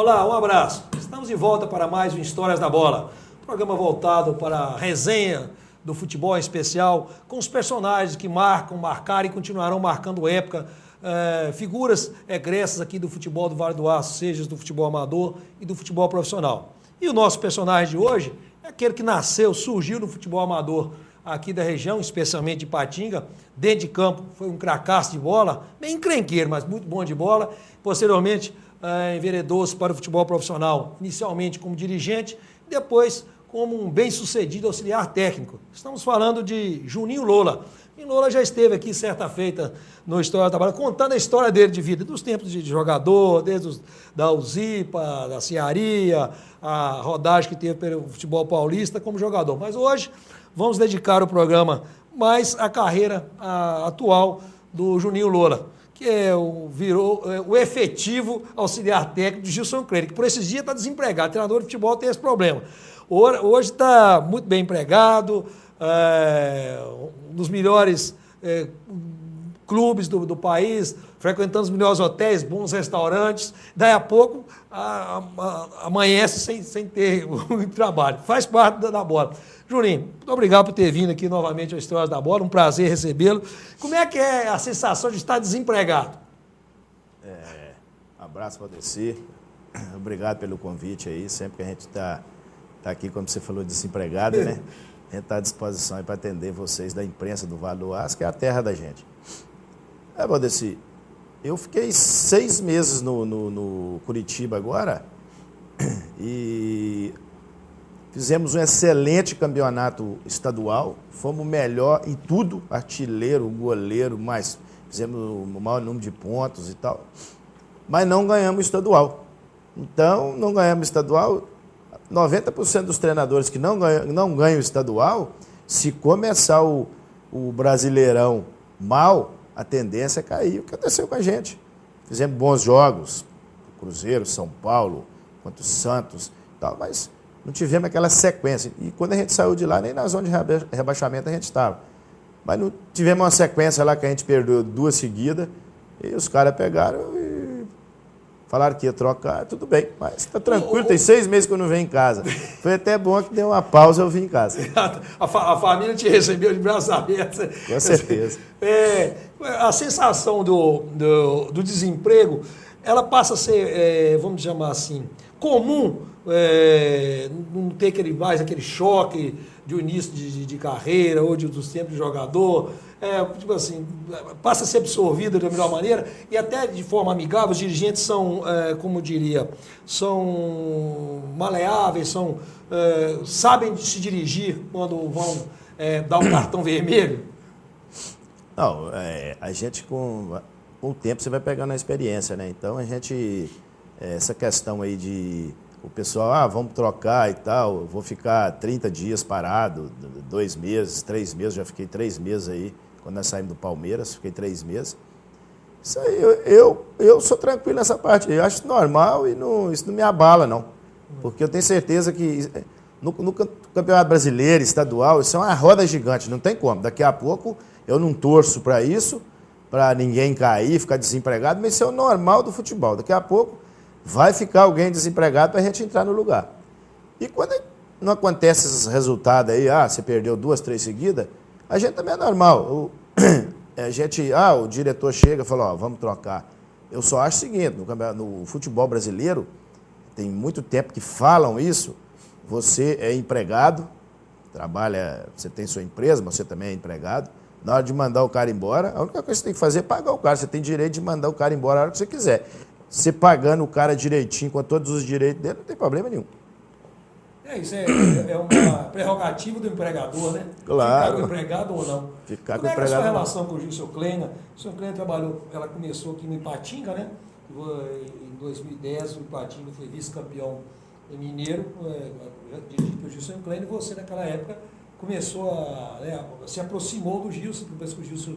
Olá, um abraço. Estamos de volta para mais um Histórias da Bola. Programa voltado para a resenha do futebol em especial, com os personagens que marcaram e continuarão marcando época, figuras egressas aqui do futebol do Vale do Aço, seja do futebol amador e do futebol profissional. E o nosso personagem de hoje é aquele que surgiu no futebol amador aqui da região, especialmente de Ipatinga, dentro de campo, foi um cracaço de bola, bem encrenqueiro, mas muito bom de bola. Posteriormente, enveredou-se para o futebol profissional, inicialmente como dirigente, depois como um bem-sucedido auxiliar técnico. Estamos falando de Juninho Lola. E Lola já esteve aqui certa feita no História da Bola, contando a história dele de vida, dos tempos de jogador, desde da Uzipa, da Cearia, a rodagem que teve pelo futebol paulista como jogador. Mas hoje vamos dedicar o programa mais à carreira atual do Juninho Lola, que virou o efetivo auxiliar técnico de Gilson Kleina, que por esses dias está desempregado. O treinador de futebol tem esse problema. Hoje está muito bem empregado, um dos melhores clubes do país, frequentando os melhores hotéis, bons restaurantes. Daí a pouco amanhece sem ter trabalho. Faz parte da bola. Juninho, muito obrigado por ter vindo aqui novamente ao Histórias da Bola, um prazer recebê-lo. Como é que é a sensação de estar desempregado? Abraço, Valdeci. Obrigado pelo convite aí. Sempre que a gente está aqui, como você falou, desempregado, né? A gente está à disposição para atender vocês da imprensa do Vale do Aço, que é a terra da gente. Valdeci, eu fiquei 6 meses no Curitiba agora e fizemos um excelente campeonato estadual, fomos melhor em tudo, artilheiro, goleiro, mas fizemos o maior número de pontos e tal, mas não ganhamos estadual. Então, não ganhamos estadual, 90% dos treinadores que não ganham estadual, se começar o Brasileirão mal, a tendência é cair. O que aconteceu com a gente? Fizemos bons jogos, Cruzeiro, São Paulo, quanto Santos e tal, mas não tivemos aquela sequência. E quando a gente saiu de lá, nem na zona de rebaixamento a gente estava. Mas não tivemos uma sequência lá que a gente perdeu 2 seguidas, e os caras pegaram e falaram que ia trocar, tudo bem, mas está tranquilo, tem 6 meses que eu não venho em casa. Foi até bom que deu uma pausa e eu vim em casa. A família te recebeu de braços abertos. Com certeza. A sensação do desemprego, ela passa a ser, vamos chamar assim, comum, não ter aquele choque de início de carreira ou dos tempos de jogador, tipo assim, passa a ser absorvido da melhor maneira e até de forma amigável. Os dirigentes são, como diria, são maleáveis, sabem se dirigir quando vão dar um cartão vermelho. Não, a gente com o tempo você vai pegando a experiência, né? Então a gente, essa questão aí de o pessoal, vamos trocar e tal, eu vou ficar 30 dias parado, 2 meses, 3 meses, já fiquei 3 meses aí, quando nós saímos do Palmeiras, fiquei 3 meses. Isso aí, eu sou tranquilo nessa parte, eu acho normal e isso não me abala, não. Porque eu tenho certeza que no Campeonato Brasileiro, estadual, isso é uma roda gigante, não tem como. Daqui a pouco eu não torço para isso, para ninguém cair, ficar desempregado, mas isso é o normal do futebol. Daqui a pouco vai ficar alguém desempregado para a gente entrar no lugar. E quando não acontece esses resultados aí, você perdeu 2, 3 seguidas, a gente também é normal. O diretor chega e fala, vamos trocar. Eu só acho o seguinte, no futebol brasileiro, tem muito tempo que falam isso, você é empregado, trabalha, você tem sua empresa, mas você também é empregado. Na hora de mandar o cara embora, a única coisa que você tem que fazer é pagar o cara. Você tem direito de mandar o cara embora a hora que você quiser. Você pagando o cara direitinho, com todos os direitos dele, não tem problema nenhum. Isso é uma prerrogativa do empregador, né? Claro. Ficar com o empregado ou não. Ficar Como com o é que é a empregado sua relação com o Gilson Kleina? O Gilson Kleina trabalhou, ela começou aqui no Ipatinga, né? Em 2010, o Ipatinga foi vice-campeão mineiro, dirigido pelo Gilson Kleina, e você, naquela época, começou se aproximou do Gilson, depois que o Gilson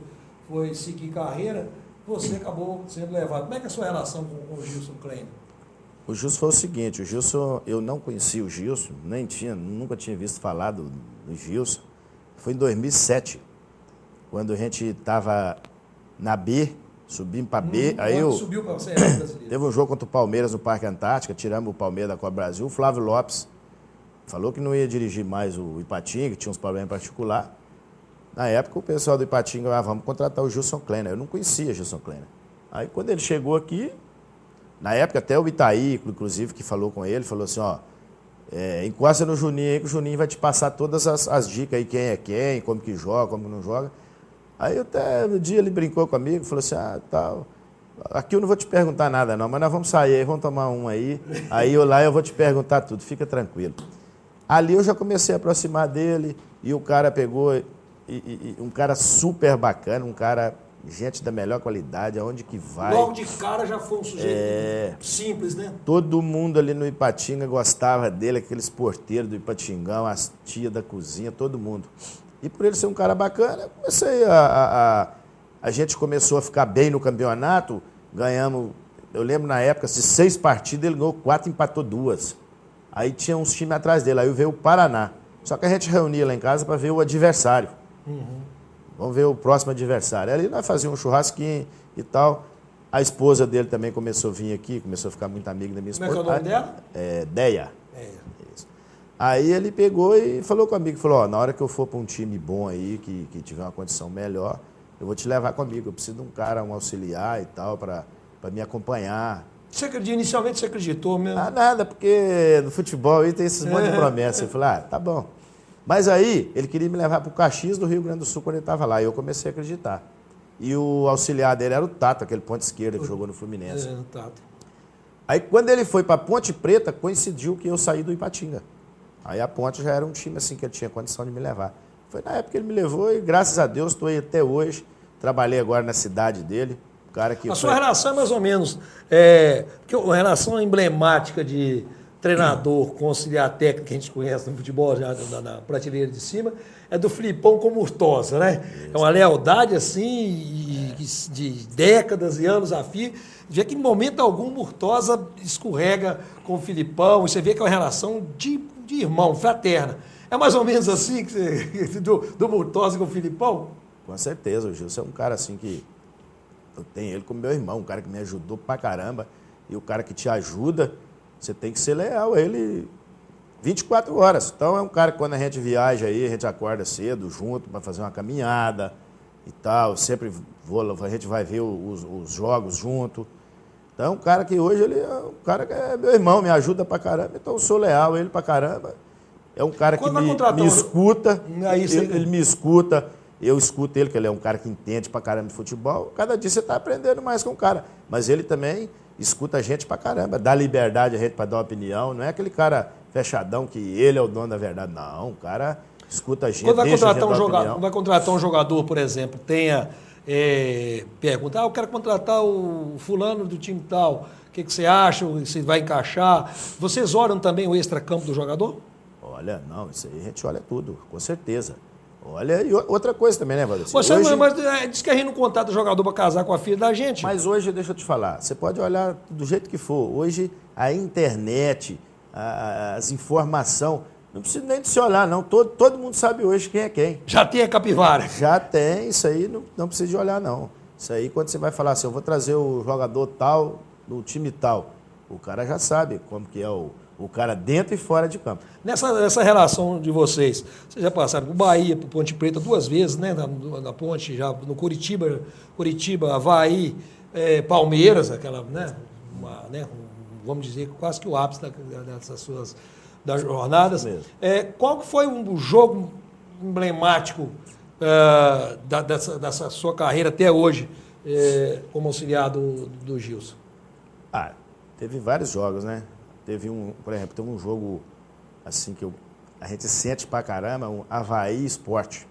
foi seguir carreira, você acabou sendo levado. Como é que é a sua relação com o Gilson Kleina? O Gilson foi o seguinte, eu não conhecia o Gilson, nunca tinha visto falar do Gilson. Foi em 2007, quando a gente estava na B, Subimos para B. Aí subiu para a Série Brasileira. Teve um jogo contra o Palmeiras no Parque Antártica, tiramos o Palmeiras da Copa Brasil. O Flávio Lopes falou que não ia dirigir mais o Ipatinga, que tinha uns problemas particulares. Na época, o pessoal do Ipatinga, vamos contratar o Gilson Kleiner. Eu não conhecia Gilson Kleiner. Aí, quando ele chegou aqui, na época, até o Itaí, inclusive, que falou com ele, falou assim, ó, encosta no Juninho aí, que o Juninho vai te passar todas as dicas aí, quem é quem, como que joga, como que não joga. Aí, até no dia, ele brincou comigo, falou assim, tal, aqui eu não vou te perguntar nada não, mas nós vamos sair aí, vamos tomar um aí, aí eu vou te perguntar tudo, fica tranquilo. Ali eu já comecei a aproximar dele, e o cara pegou... um cara super bacana, um cara, gente da melhor qualidade, aonde que vai. Logo de cara já foi um sujeito simples, né? Todo mundo ali no Ipatinga gostava dele, aqueles porteiros do Ipatingão, as tias da cozinha, todo mundo. E por ele ser um cara bacana, comecei a gente começou a ficar bem no campeonato, ganhamos, eu lembro na época, de 6 partidas, ele ganhou 4, empatou 2. Aí tinha uns times atrás dele, aí veio o Paraná. Só que a gente reunia lá em casa para ver o adversário. Vamos ver o próximo adversário. Ali nós fazíamos um churrasquinho e tal. A esposa dele também começou a vir aqui, começou a ficar muito amiga da minha esposa. Como é que é o nome dela? Deia. Isso. Aí ele pegou e falou comigo, falou, na hora que eu for para um time bom aí, que tiver uma condição melhor, eu vou te levar comigo. Eu preciso de um cara, um auxiliar e tal, para me acompanhar. Inicialmente você acreditou mesmo? Nada, porque no futebol aí tem esses monte de promessas. Eu falei, tá bom. Mas aí, ele queria me levar para o Caxias do Rio Grande do Sul quando ele estava lá. E eu comecei a acreditar. E o auxiliar dele era o Tato, aquele ponta esquerda que jogou no Fluminense. O Tato. Aí, quando ele foi para Ponte Preta, coincidiu que eu saí do Ipatinga. Aí a Ponte já era um time assim que ele tinha condição de me levar. Foi na época que ele me levou e, graças a Deus, estou aí até hoje. Trabalhei agora na cidade dele. O cara que sua relação é mais ou menos... porque a relação emblemática de treinador com auxiliar técnico que a gente conhece no futebol, já na prateleira de cima, é do Filipão com Murtosa, né? Isso. É uma lealdade assim, de décadas e anos a fio. Vê que em momento algum Murtosa escorrega com o Filipão, e você vê que é uma relação de irmão, fraterna. É mais ou menos assim que do Murtosa com o Filipão? Com certeza, o Gilson é um cara assim que... Eu tenho ele como meu irmão, um cara que me ajudou pra caramba. E o cara que te ajuda, você tem que ser leal a ele 24 horas. Então é um cara que quando a gente viaja aí, a gente acorda cedo junto para fazer uma caminhada e tal. Sempre a gente vai ver os jogos junto. Então é um cara que hoje ele é um cara que é meu irmão, me ajuda pra caramba. Então eu sou leal a ele pra caramba. É um cara que me escuta, ele me escuta. Eu escuto ele, que ele é um cara que entende pra caramba de futebol. Cada dia você está aprendendo mais com o cara. Mas ele também escuta a gente pra caramba, dá liberdade a gente para dar uma opinião. Não é aquele cara fechadão que ele é o dono da verdade. Não, o cara escuta a gente, quando vai contratar um jogador, por exemplo, pergunta, eu quero contratar o fulano do time tal. O que você acha? Se vai encaixar? Vocês olham também o extracampo do jogador? Olha, não, isso aí a gente olha tudo, com certeza. Olha, e outra coisa também, né, Valdeci? Mas diz que a gente não contrata jogador para casar com a filha da gente. Mas hoje, deixa eu te falar, você pode olhar do jeito que for. Hoje, a internet, as informações, não precisa nem de se olhar, não. Todo mundo sabe hoje quem é quem. Já tem a capivara. Já tem, isso aí não precisa de olhar, não. Isso aí, quando você vai falar assim, eu vou trazer o jogador tal, do time tal, o cara já sabe como que é o cara dentro e fora de campo. Nessa relação de vocês já passaram por Bahia, por Ponte Preta 2 vezes, né? Na Ponte, já no Curitiba, Avaí, Palmeiras, aquela, né? Vamos dizer, quase que o ápice das jornadas. Qual foi um jogo emblemático dessa sua carreira até hoje como auxiliar do Gilson? Teve vários jogos, né? Por exemplo, teve um jogo assim que a gente sente pra caramba, um Avaí Sport.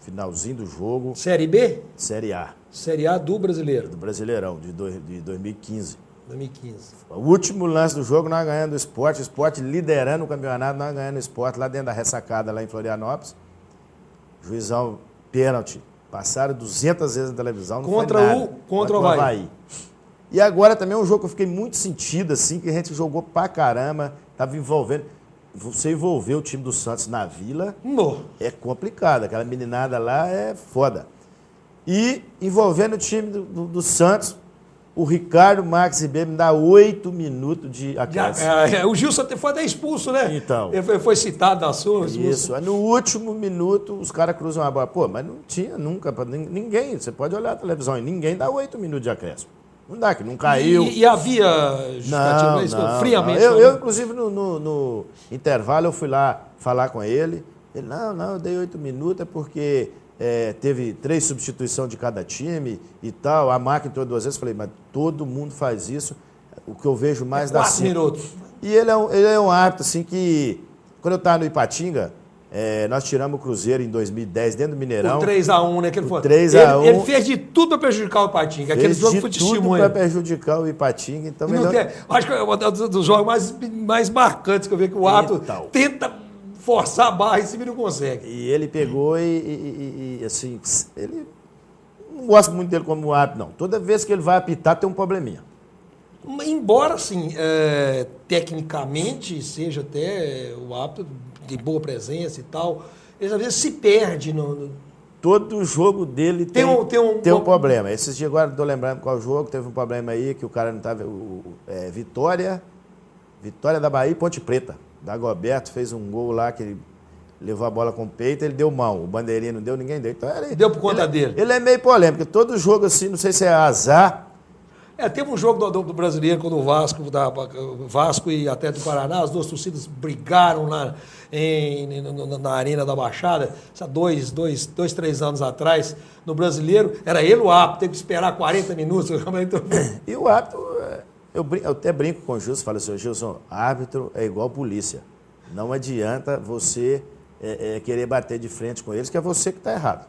Finalzinho do jogo. Série B? Série A. Série A do Brasileiro. Do Brasileirão, de 2015. 2015. O último lance do jogo, nós ganhando o Sport liderando o campeonato, nós ganhando o Sport lá dentro da ressacada, lá em Florianópolis. Juizão, pênalti. Passaram 200 vezes na televisão, não contra foi nada. Contra o Avaí. E agora também é um jogo que eu fiquei muito sentido, assim, que a gente jogou pra caramba, tava envolvendo. Você envolver o time do Santos na Vila é complicado. Aquela meninada lá é foda. E envolvendo o time do Santos, o Ricardo Marques Ribeiro me dá 8 minutos de acréscimo. O Gilson foi até expulso, né? Então. Ele foi citado na sua. Isso. Aí no último minuto, os caras cruzam a bola. Pô, mas não tinha nunca. Ninguém, você pode olhar a televisão e ninguém dá 8 minutos de acréscimo. Não dá, que não caiu. E havia justificativa? Não, friamente. Eu, inclusive, no intervalo, eu fui lá falar com ele. Ele, não, eu dei 8 minutos, é porque teve 3 substituições de cada time e tal. A máquina entrou 2 vezes. Falei, mas todo mundo faz isso. O que eu vejo mais dá 4 minutos. E ele é um árbitro, assim, que... Quando eu estava no Ipatinga, nós tiramos o Cruzeiro em 2010, dentro do Mineirão. O 3-1, né? Que ele foi. 3-1. Ele fez de tudo para prejudicar o Ipatinga. Aquele jogo foi testemunho. Tudo para prejudicar o Ipatinga. Então, acho que é um dos jogos mais marcantes que eu vi, que o árbitro tenta forçar a barra e se não consegue. E ele pegou e assim, ele não gosta muito dele como árbitro, não. Toda vez que ele vai apitar, tem um probleminha. Embora, assim, tecnicamente seja até o árbitro de boa presença e tal, ele às vezes se perde Todo jogo dele tem um problema. Esses dias agora, não estou lembrando qual jogo, teve um problema aí que o cara não estava... Vitória da Bahia e Ponte Preta. Dagoberto fez um gol lá que ele levou a bola com o peito, ele deu mão. O bandeirinha não deu, ninguém deu. Então, deu por conta dele. Ele é meio polêmico. Todo jogo assim, não sei se é azar... Teve um jogo do Brasileiro, quando o Vasco e Atlético do Paraná, as duas torcidas brigaram na Arena da Baixada, 3 anos atrás, no Brasileiro. Era ele o árbitro, teve que esperar 40 minutos. E o árbitro, eu até brinco com o Gilson, falo assim, Gilson, árbitro é igual polícia. Não adianta você querer bater de frente com eles, que é você que está errado.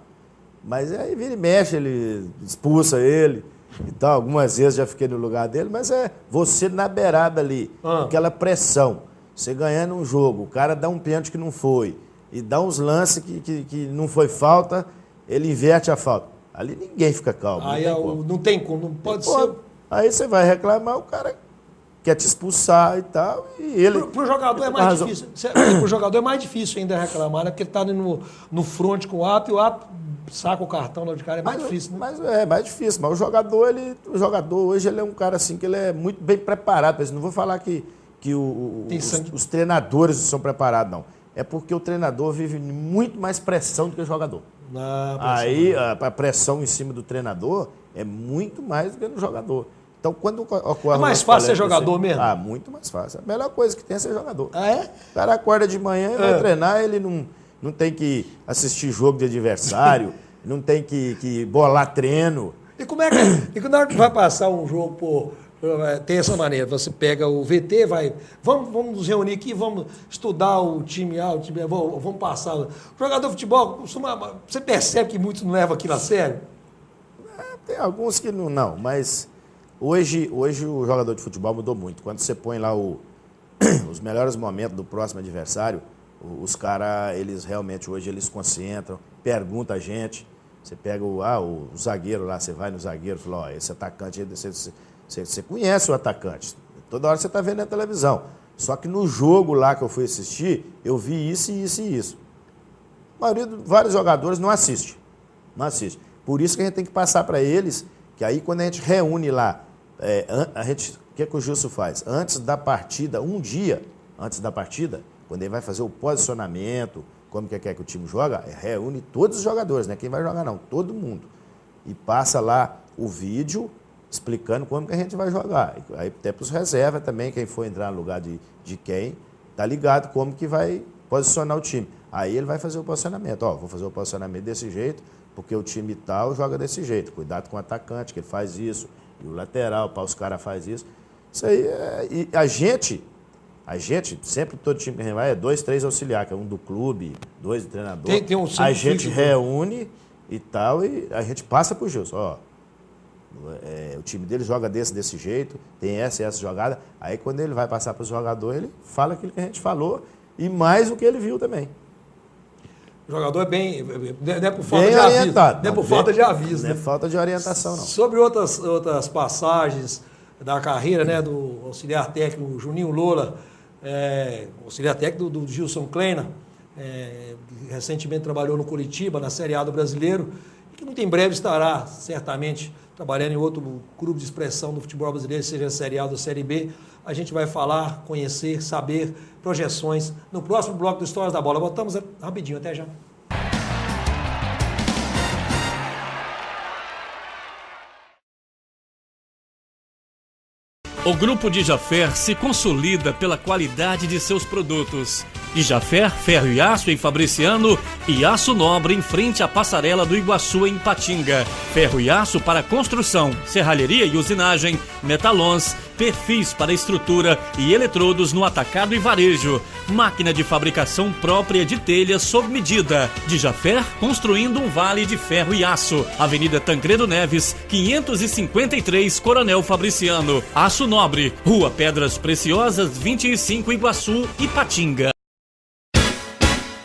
Mas aí vira e mexe, ele expulsa ele. Então, algumas vezes já fiquei no lugar dele, mas é você na beirada ali, aquela pressão. Você ganhando um jogo, o cara dá um pênalti que não foi, e dá uns lances que não foi falta, ele inverte a falta. Ali ninguém fica calmo. Aí não tem como, não pode ser. Aí você vai reclamar, o cara quer te expulsar e tal, e ele... Pro jogador é mais difícil. Pro jogador é mais difícil ainda reclamar, né? Porque ele tá no front com o árbitro, e o árbitro saca o cartão lá de cara, é mais difícil, né? Mas é mais difícil, mas o jogador hoje ele é um cara assim que ele é muito bem preparado. Não vou falar que os treinadores são preparados, não. É porque o treinador vive muito mais pressão do que o jogador. Aí a pressão em cima do treinador é muito mais do que no jogador. Então, quando ocorre... É mais fácil ser jogador mesmo? Muito mais fácil. A melhor coisa que tem é ser jogador. É? O cara acorda de manhã e vai treinar, ele não tem que assistir jogo de adversário, não tem que bolar treino. E como é que vai passar um jogo tem essa maneira? Você pega o VT, vamos nos reunir aqui, vamos estudar o time A, vamos passar. O jogador de futebol, você percebe que muitos não levam aquilo a sério? Tem alguns que não, mas hoje o jogador de futebol mudou muito. Quando você põe lá os melhores momentos do próximo adversário, os caras, eles realmente hoje eles concentram, perguntam a gente. Você pega o zagueiro lá, você vai no zagueiro e fala, ó, esse atacante, você conhece o atacante. Toda hora você está vendo na televisão. Só que no jogo lá que eu fui assistir, eu vi isso e isso e isso. Vários jogadores não assistem. Não assistem. Por isso que a gente tem que passar para eles, que aí quando a gente reúne lá, o que o Gilson faz? Antes da partida, um dia antes da partida, quando ele vai fazer o posicionamento, como que quer que o time joga, reúne todos os jogadores, não é quem vai jogar não, todo mundo. E passa lá o vídeo explicando como que a gente vai jogar. Aí até para os reservas também, quem for entrar no lugar de quem, tá ligado como que vai posicionar o time. Aí ele vai fazer o posicionamento. Ó, vou fazer o posicionamento desse jeito, porque o time tal joga desse jeito. Cuidado com o atacante, que ele faz isso. E o lateral, para os caras faz isso. Isso aí, e a gente, sempre todo time que a gente vai 2, 3 auxiliares, que é um do clube, 2 do treinador. Tem um a gente reúne e tal, e a gente passa pro Gilson. Ó, o time dele joga desse jeito, tem essa e essa jogada. Aí quando ele vai passar para o jogador, ele fala aquilo que a gente falou e mais o que ele viu também. O jogador é bem. Não é por falta de aviso. Não é por falta de aviso. Não é falta de orientação, não. Sobre outras passagens da carreira, né, do auxiliar técnico Juninho Lola, auxiliar técnico do Gilson Kleina, recentemente trabalhou no Curitiba, na Série A do Brasileiro, que muito em breve estará, certamente, trabalhando em outro clube de expressão do futebol brasileiro, seja a Série A ou a Série B. A gente vai falar, conhecer, saber, projeções no próximo bloco do Histórias da Bola. Voltamos rapidinho, até já. O Grupo Dijaffer se consolida pela qualidade de seus produtos. Dijaffer, ferro e aço em Fabriciano e aço nobre em frente à passarela do Iguaçu em Ipatinga. Ferro e aço para construção, serralheria e usinagem, metalons, perfis para estrutura e eletrodos no atacado e varejo. Máquina de fabricação própria de telhas sob medida. Dijaffer construindo um vale de ferro e aço. Avenida Tancredo Neves, 553, Coronel Fabriciano. Aço Nobre, Rua Pedras Preciosas, 25, Iguaçu, Ipatinga.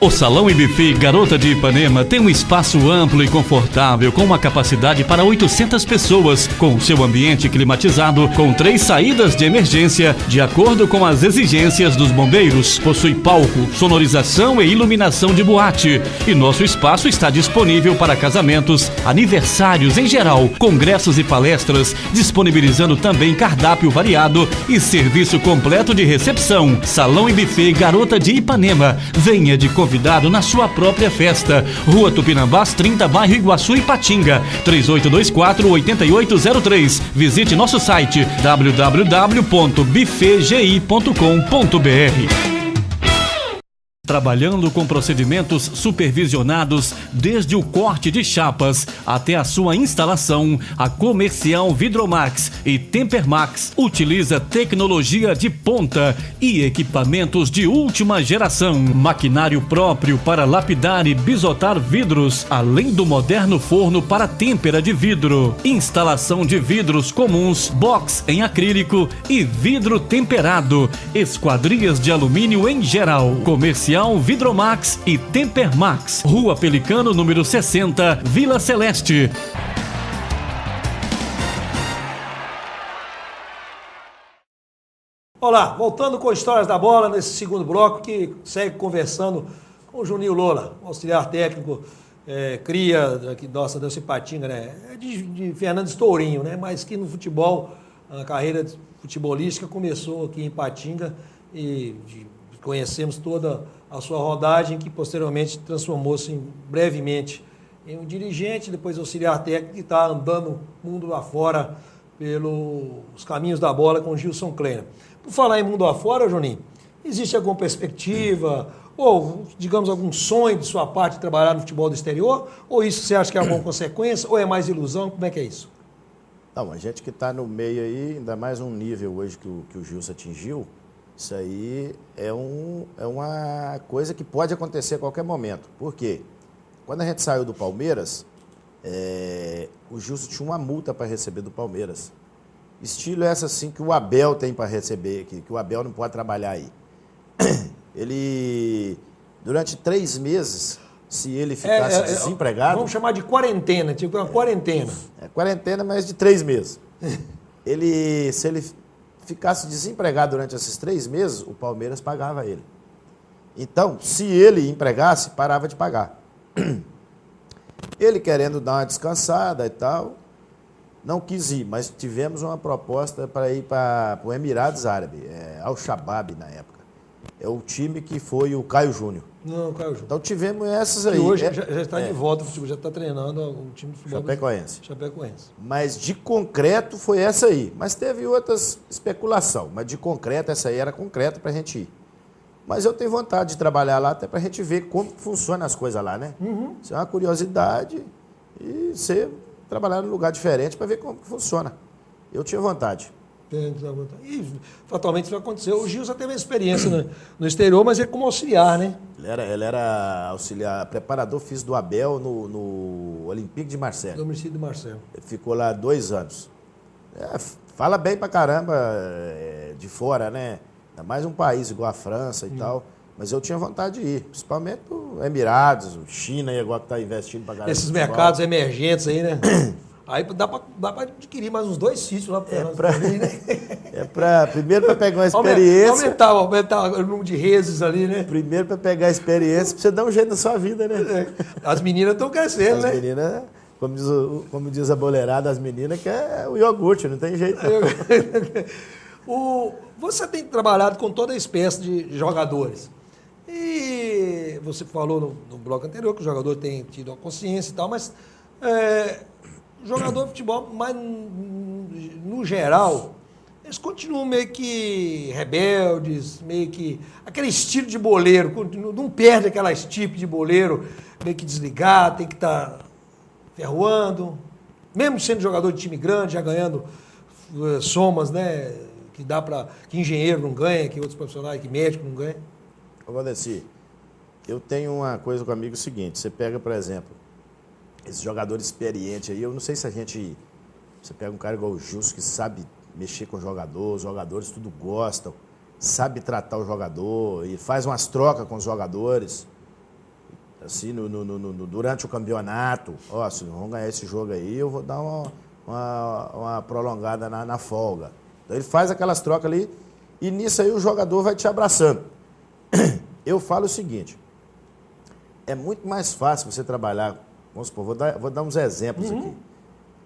O Salão e Buffet Garota de Ipanema tem um espaço amplo e confortável com uma capacidade para 800 pessoas, com seu ambiente climatizado, com 3 saídas de emergência, de acordo com as exigências dos bombeiros. Possui palco, sonorização e iluminação de boate. E nosso espaço está disponível para casamentos, aniversários em geral, congressos e palestras, disponibilizando também cardápio variado e serviço completo de recepção. Salão e Buffet Garota de Ipanema. Venha de convidado na sua própria festa. Rua Tupinambás 30, bairro Iguaçu, Ipatinga. 3824-8803. Visite nosso site www.buffetgi.com.br. Trabalhando com procedimentos supervisionados desde o corte de chapas até a sua instalação, a Comercial Vidromax e Tempermax utiliza tecnologia de ponta e equipamentos de última geração. Maquinário próprio para lapidar e bisotar vidros, além do moderno forno para têmpera de vidro. Instalação de vidros comuns, box em acrílico e vidro temperado. Esquadrias de alumínio em geral. Comercial Vidromax e Tempermax. Rua Pelicano, número 60, Vila Celeste. Olá, voltando com Histórias da Bola, nesse segundo bloco, que segue conversando com o Juninho Lola, auxiliar técnico, cria aqui, nossa, da Ipatinga, né? De Fernando Estourinho, né? Mas que no futebol, a carreira futebolística começou aqui em Ipatinga e conhecemos toda a sua rodagem, que posteriormente transformou-se brevemente em um dirigente, depois auxiliar técnico, que está andando mundo afora pelos caminhos da bola com o Gilson Kleina. Por falar em mundo afora, Juninho, existe alguma perspectiva ou, digamos, algum sonho de sua parte de trabalhar no futebol do exterior? Ou isso você acha que é alguma consequência? Ou é mais ilusão? Como é que é isso? Não, a gente que está no meio aí, ainda mais um nível hoje que o Gilson atingiu, isso aí é uma coisa que pode acontecer a qualquer momento. Por quê? Quando a gente saiu do Palmeiras, o Gilson tinha uma multa para receber do Palmeiras. Estilo essa assim que o Abel tem para receber, que o Abel não pode trabalhar aí. Ele, durante 3 meses, se ele ficasse desempregado... Vamos chamar de quarentena, tipo uma quarentena. Quarentena, mas de 3 meses. Se ele ficasse desempregado durante esses 3 meses, o Palmeiras pagava ele. Então, se ele empregasse, parava de pagar. Ele querendo dar uma descansada e tal, não quis ir, mas tivemos uma proposta para ir para o Emirados Árabes, Al-Shabaab na época. É o time que foi o Caio Júnior. Não, Caio Júnior. Então tivemos essas aí. E hoje já está de volta, já está treinando o time de futebol. Chapecoense. Mas de concreto foi essa aí. Mas teve outras especulação. Mas de concreto, essa aí era concreta para a gente ir. Mas eu tenho vontade de trabalhar lá até para a gente ver como funcionam as coisas lá, né? Uhum. Isso é uma curiosidade e você trabalhar num lugar diferente para ver como que funciona. Eu tinha vontade. E fatalmente isso vai acontecer. O Gil já teve experiência no exterior, mas ele como auxiliar, né? Ele era auxiliar, preparador físico do Abel no Olympique de Marseille. Do Olympique de Marseille. Ele ficou lá 2 anos. Fala bem pra caramba de fora, né? Ainda mais um país igual a França e tal. Mas eu tinha vontade de ir, principalmente o Emirados, China, agora que está investindo pra caramba. Esses mercados emergentes aí, né? Aí dá para adquirir mais uns 2 sítios lá para primeiro para pegar uma experiência. Aumentar o número de reses ali, né? Primeiro para pegar a experiência, para você dar um jeito na sua vida, né? As meninas estão crescendo, né? As meninas como diz a boleirada, as meninas, que é o iogurte, não tem jeito. Você tem trabalhado com toda espécie de jogadores. E você falou no bloco anterior que o jogador tem tido a consciência e tal, mas o jogador de futebol, mas no geral, eles continuam meio que rebeldes, meio que aquele estilo de boleiro, não perde aquela tipo de boleiro, meio que desligado, tem que estar ferroando, mesmo sendo jogador de time grande, já ganhando somas, né, que dá para que engenheiro não ganha, que outros profissionais, que médico não ganha. Ô, Valdeci, eu tenho uma coisa comigo seguinte, você pega, por exemplo, esse jogador experiente aí, eu não sei se você pega um cara igual o Gilson, que sabe mexer com o jogador, os jogadores tudo gostam, sabe tratar o jogador e faz umas trocas com os jogadores, assim, durante o campeonato. Ó, se vamos ganhar esse jogo aí, eu vou dar uma prolongada na folga. Então ele faz aquelas trocas ali e nisso aí o jogador vai te abraçando. Eu falo o seguinte, é muito mais fácil você trabalhar, vamos supor, vou dar uns exemplos aqui.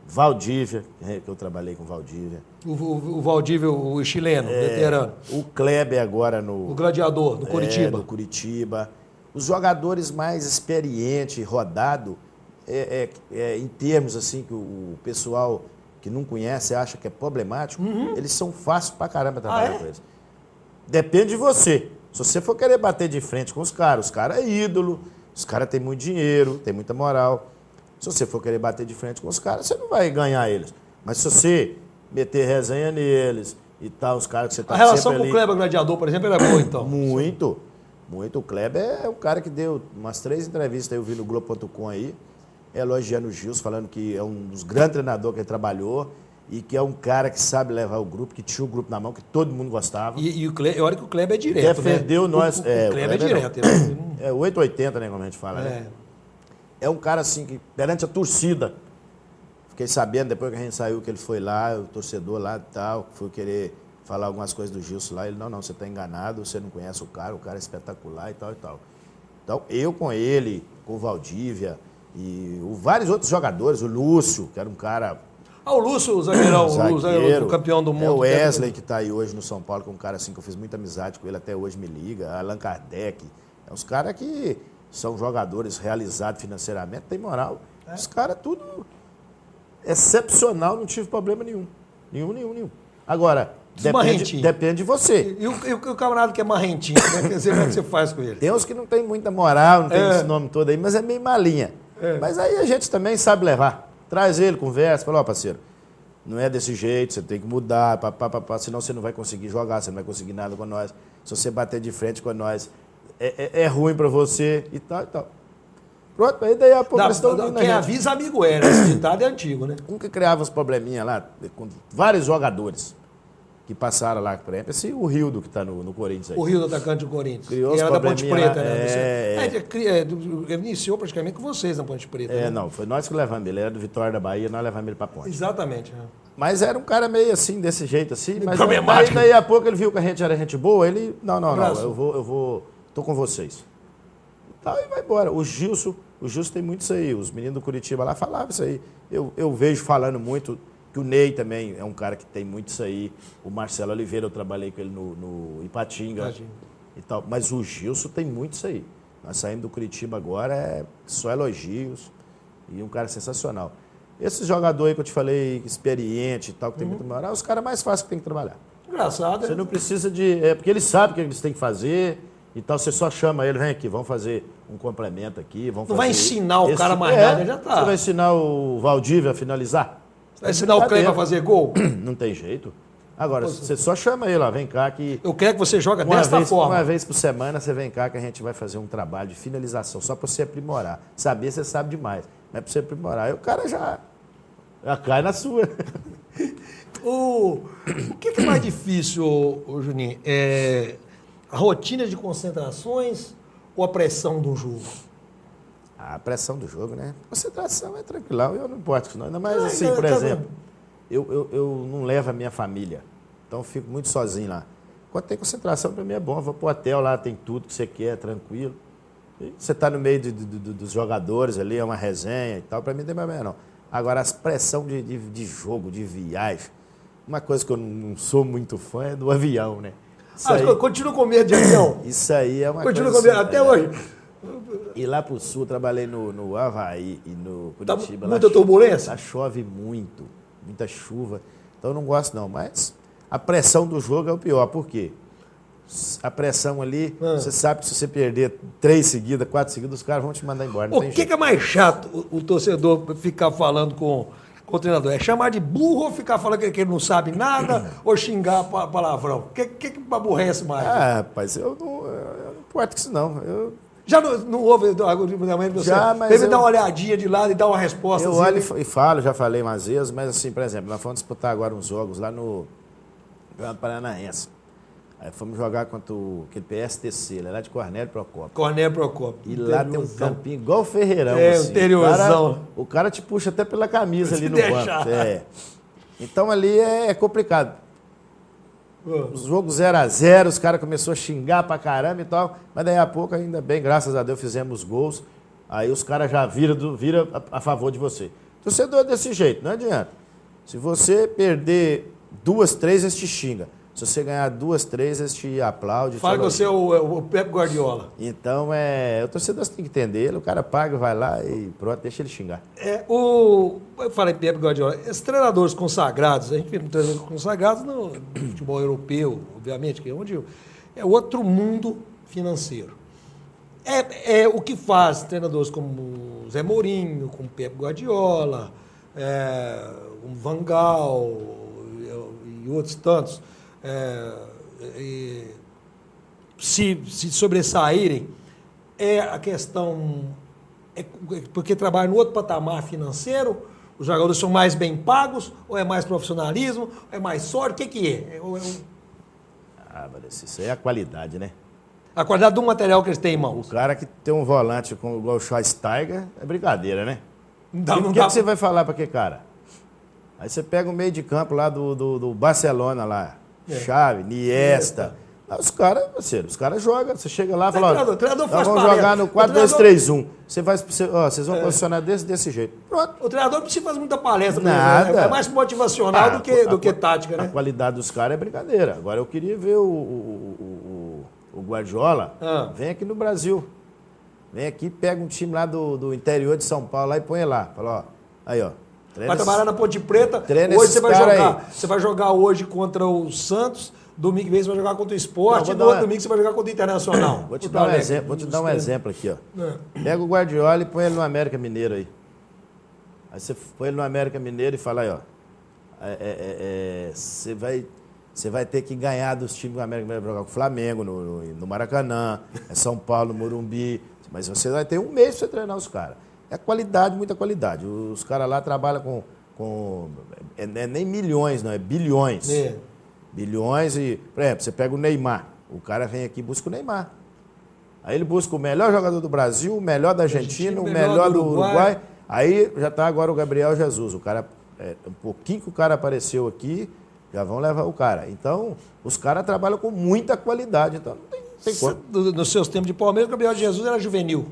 Valdívia, que eu trabalhei com Valdívia. O Valdívia, o chileno, veterano. O Kleber agora o gladiador, do Curitiba. Do Curitiba. Os jogadores mais experientes, rodados, em termos assim, que o pessoal que não conhece acha que é problemático, eles são fáceis pra caramba trabalhar com eles. Depende de você. Se você for querer bater de frente com os caras é ídolo, os caras têm muito dinheiro, têm muita moral. Se você for querer bater de frente com os caras, você não vai ganhar eles. Mas se você meter resenha neles e tal, os caras que você tá sempre ali... A relação com o Kleber Gladiador, por exemplo, era boa, então? Muito. Muito. O Kleber é o cara que deu umas 3 entrevistas, eu vi no Globo.com aí, elogiando o Gilson, falando que é um dos grandes treinadores que ele trabalhou e que é um cara que sabe levar o grupo, que tinha o grupo na mão, que todo mundo gostava. E o Kleber, olha que o Kleber é direto, defendeu nós. O Kleber é direto. É 880, né, como a gente fala, né? É um cara assim que, perante a torcida, fiquei sabendo depois que a gente saiu que ele foi lá, o torcedor lá e tal, foi querer falar algumas coisas do Gilson lá, ele, não, você está enganado, você não conhece o cara é espetacular e tal e tal. Então, eu com ele, com o Valdívia e vários outros jogadores, o Lúcio, que era um cara... o Lúcio, o zagueirão, o campeão do mundo. É o Wesley, que está aí hoje no São Paulo, que é um cara assim que eu fiz muita amizade com ele, até hoje me liga, Allan Kardec, é uns caras que... são jogadores realizados financeiramente, tem moral. Os caras tudo excepcional, não tive problema nenhum. Nenhum. Agora, depende de você. E o camarada que é marrentinho, como é que você faz com ele? Tem uns que não tem muita moral, não tem esse nome todo aí, mas é meio malinha. Mas aí a gente também sabe levar. Traz ele, conversa, fala, parceiro, não é desse jeito, você tem que mudar, senão você não vai conseguir jogar, você não vai conseguir nada com nós. Se você bater de frente com nós, é ruim pra você e tal e tal. Pronto, aí daí a pouco eles estão vindo. Quem avisa, amigo era. Esse ditado é antigo, né? Um que criava uns probleminhas lá, com vários jogadores que passaram lá, por exemplo, o Rildo que está no Corinthians aí. O Rildo, atacante do Corinthians. Criou era da Ponte Preta, lá, né? Ele iniciou praticamente com vocês na Ponte Preta. Né? Não, foi nós que levamos ele. Ele era do Vitória da Bahia, nós levamos ele pra Ponte. Exatamente. Mas era um cara meio assim, desse jeito assim. Mas daí a pouco ele viu que a gente era gente boa, ele... Não, eu vou... Tô com vocês. E vai embora. O Gilson tem muito isso aí. Os meninos do Curitiba lá falavam isso aí. Eu vejo falando muito que o Ney também é um cara que tem muito isso aí. O Marcelo Oliveira, eu trabalhei com ele no Ipatinga e tal. Mas o Gilson tem muito isso aí. Nós saímos do Curitiba agora, só elogios. E um cara sensacional. Esse jogador aí que eu te falei, experiente e tal, que tem muito moral, é os caras mais fáceis que tem que trabalhar. Engraçado. Você não precisa de... porque eles sabem o que eles têm que fazer... Então você só chama ele, vem aqui, vamos fazer um complemento aqui. Não vai ensinar o cara mais nada, já tá. Você vai ensinar o Valdívia a finalizar? Vai ensinar o Kleber a fazer gol? Não tem jeito. Agora, você só chama ele, vem cá que... Eu quero que você jogue desta forma. Uma vez por semana você vem cá que a gente vai fazer um trabalho de finalização, só para você aprimorar. Saber, você sabe demais, mas para você aprimorar. Aí o cara já cai na sua. O que é mais difícil, Juninho? A rotina de concentrações ou a pressão do jogo? A pressão do jogo, né? Concentração é tranquilão, eu não importo com nada. Mas assim, por exemplo, eu não levo a minha família, então eu fico muito sozinho lá. Quando tem concentração, para mim é bom. Eu vou pro hotel lá, tem tudo que você quer, tranquilo. E você está no meio dos jogadores ali, é uma resenha e tal, para mim não tem problema não. Agora, as pressão de jogo, de viagem, uma coisa que eu não sou muito fã é do avião, né? Continua com medo de avião? Isso aí é uma Continua coisa... com medo, até hoje. E lá pro sul, trabalhei no Havaí e no Curitiba. Muita turbulência? Lá chove muito, muita chuva. Então eu não gosto não, mas a pressão do jogo é o pior. Por quê? A pressão ali, você sabe que se você perder 3 seguidas, 4 seguidas, os caras vão te mandar embora. O que é mais chato o torcedor ficar falando com o treinador? É chamar de burro ou ficar falando que ele não sabe nada ou xingar palavrão? O que aborrece mais? Ah, rapaz, eu não importo com isso não. Já não houve você já, mas teve dar uma olhadinha de lado e dar uma resposta? Eu olho e falo, já falei umas vezes, mas assim, por exemplo, nós fomos disputar agora uns jogos lá no Paranaense. Aí fomos jogar contra aquele PSTC, ele é lá de Cornélio Procópio. Cornélio Procópio. E lá tem um campinho igual o Ferreirão. Assim. Interiorzão. O cara te puxa até pela camisa ali no banco. Então ali é complicado. Os jogos 0-0, os caras começaram a xingar pra caramba e tal, mas daí a pouco, ainda bem, graças a Deus, fizemos gols. Aí os caras já vira a favor de você. Torcedor é desse jeito, não adianta. Se você perder 2, 3, eles te xingam. Se você ganhar 2, 3, eles te aplaudem. Fala que você é o Pep Guardiola. Então, o torcedor tem que entender. O cara paga, vai lá e pronto, deixa ele xingar. Eu falei Pep Guardiola. Esses treinadores consagrados, a gente vê treinadores consagrados no futebol europeu, obviamente, que é onde é outro mundo financeiro. É o que faz treinadores como Zé Mourinho, como Pep Guardiola, como Van Gaal e outros tantos, se sobressaírem, a questão porque trabalham no outro patamar financeiro, os jogadores são mais bem pagos, ou é mais profissionalismo, ou é mais sorte, o que é? Mas isso aí é a qualidade, né? A qualidade do material que eles têm em mãos. O cara que tem um volante igual o Schweinsteiger é brincadeira, né? O que você vai falar para aquele cara? Aí você pega o meio de campo lá do Barcelona lá, Xavi, Iniesta. Os caras jogam. Você chega lá e fala, treinador faz vamos jogar no 4-2-3-1. Vocês vão posicionar desse jeito. Pronto. O treinador não precisa fazer muita palestra. Nada. É mais motivacional do que tática, né? A qualidade dos caras é brincadeira. Agora eu queria ver o Guardiola. Vem aqui no Brasil. Vem aqui, pega um time lá do interior de São Paulo lá e põe lá. Fala, aí, ó. Vai trabalhar na Ponte Preta. Hoje você vai jogar hoje contra o Santos. Domingo que vem você vai jogar contra o Sport. E no outro domingo você vai jogar contra o Internacional. Vou te dar um exemplo aqui, ó. Pega o Guardiola e põe ele no América Mineiro aí. Aí você põe ele no América Mineiro e fala aí, ó. Você vai ter que ganhar dos times do América Mineiro, jogar com o Flamengo no Maracanã, São Paulo, no Morumbi. Mas você vai ter um mês para você treinar os caras. É qualidade, muita qualidade. Os caras lá trabalham com nem milhões, não, é bilhões. Bilhões e, por exemplo, você pega o Neymar. O cara vem aqui e busca o Neymar. Aí ele busca o melhor jogador do Brasil, o melhor da Argentina, o melhor do Uruguai. Aí já está agora o Gabriel Jesus. O cara, um pouquinho que o cara apareceu aqui, já vão levar o cara. Então, os caras trabalham com muita qualidade. Então, não tem como. Nos seus tempos de Palmeiras, o Gabriel Jesus era juvenil.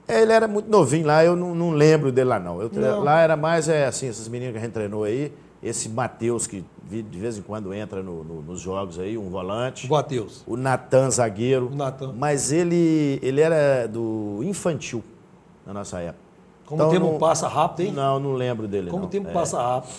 Ele era muito novinho lá, eu não lembro dele lá, não. Lá era mais, assim, esses meninos que a gente treinou aí, esse Matheus, que de vez em quando entra nos jogos aí, um volante. O Matheus. O Natan, zagueiro. Mas ele era do infantil, na nossa época. Como o tempo passa rápido, hein? Não lembro dele, Como o tempo passa rápido.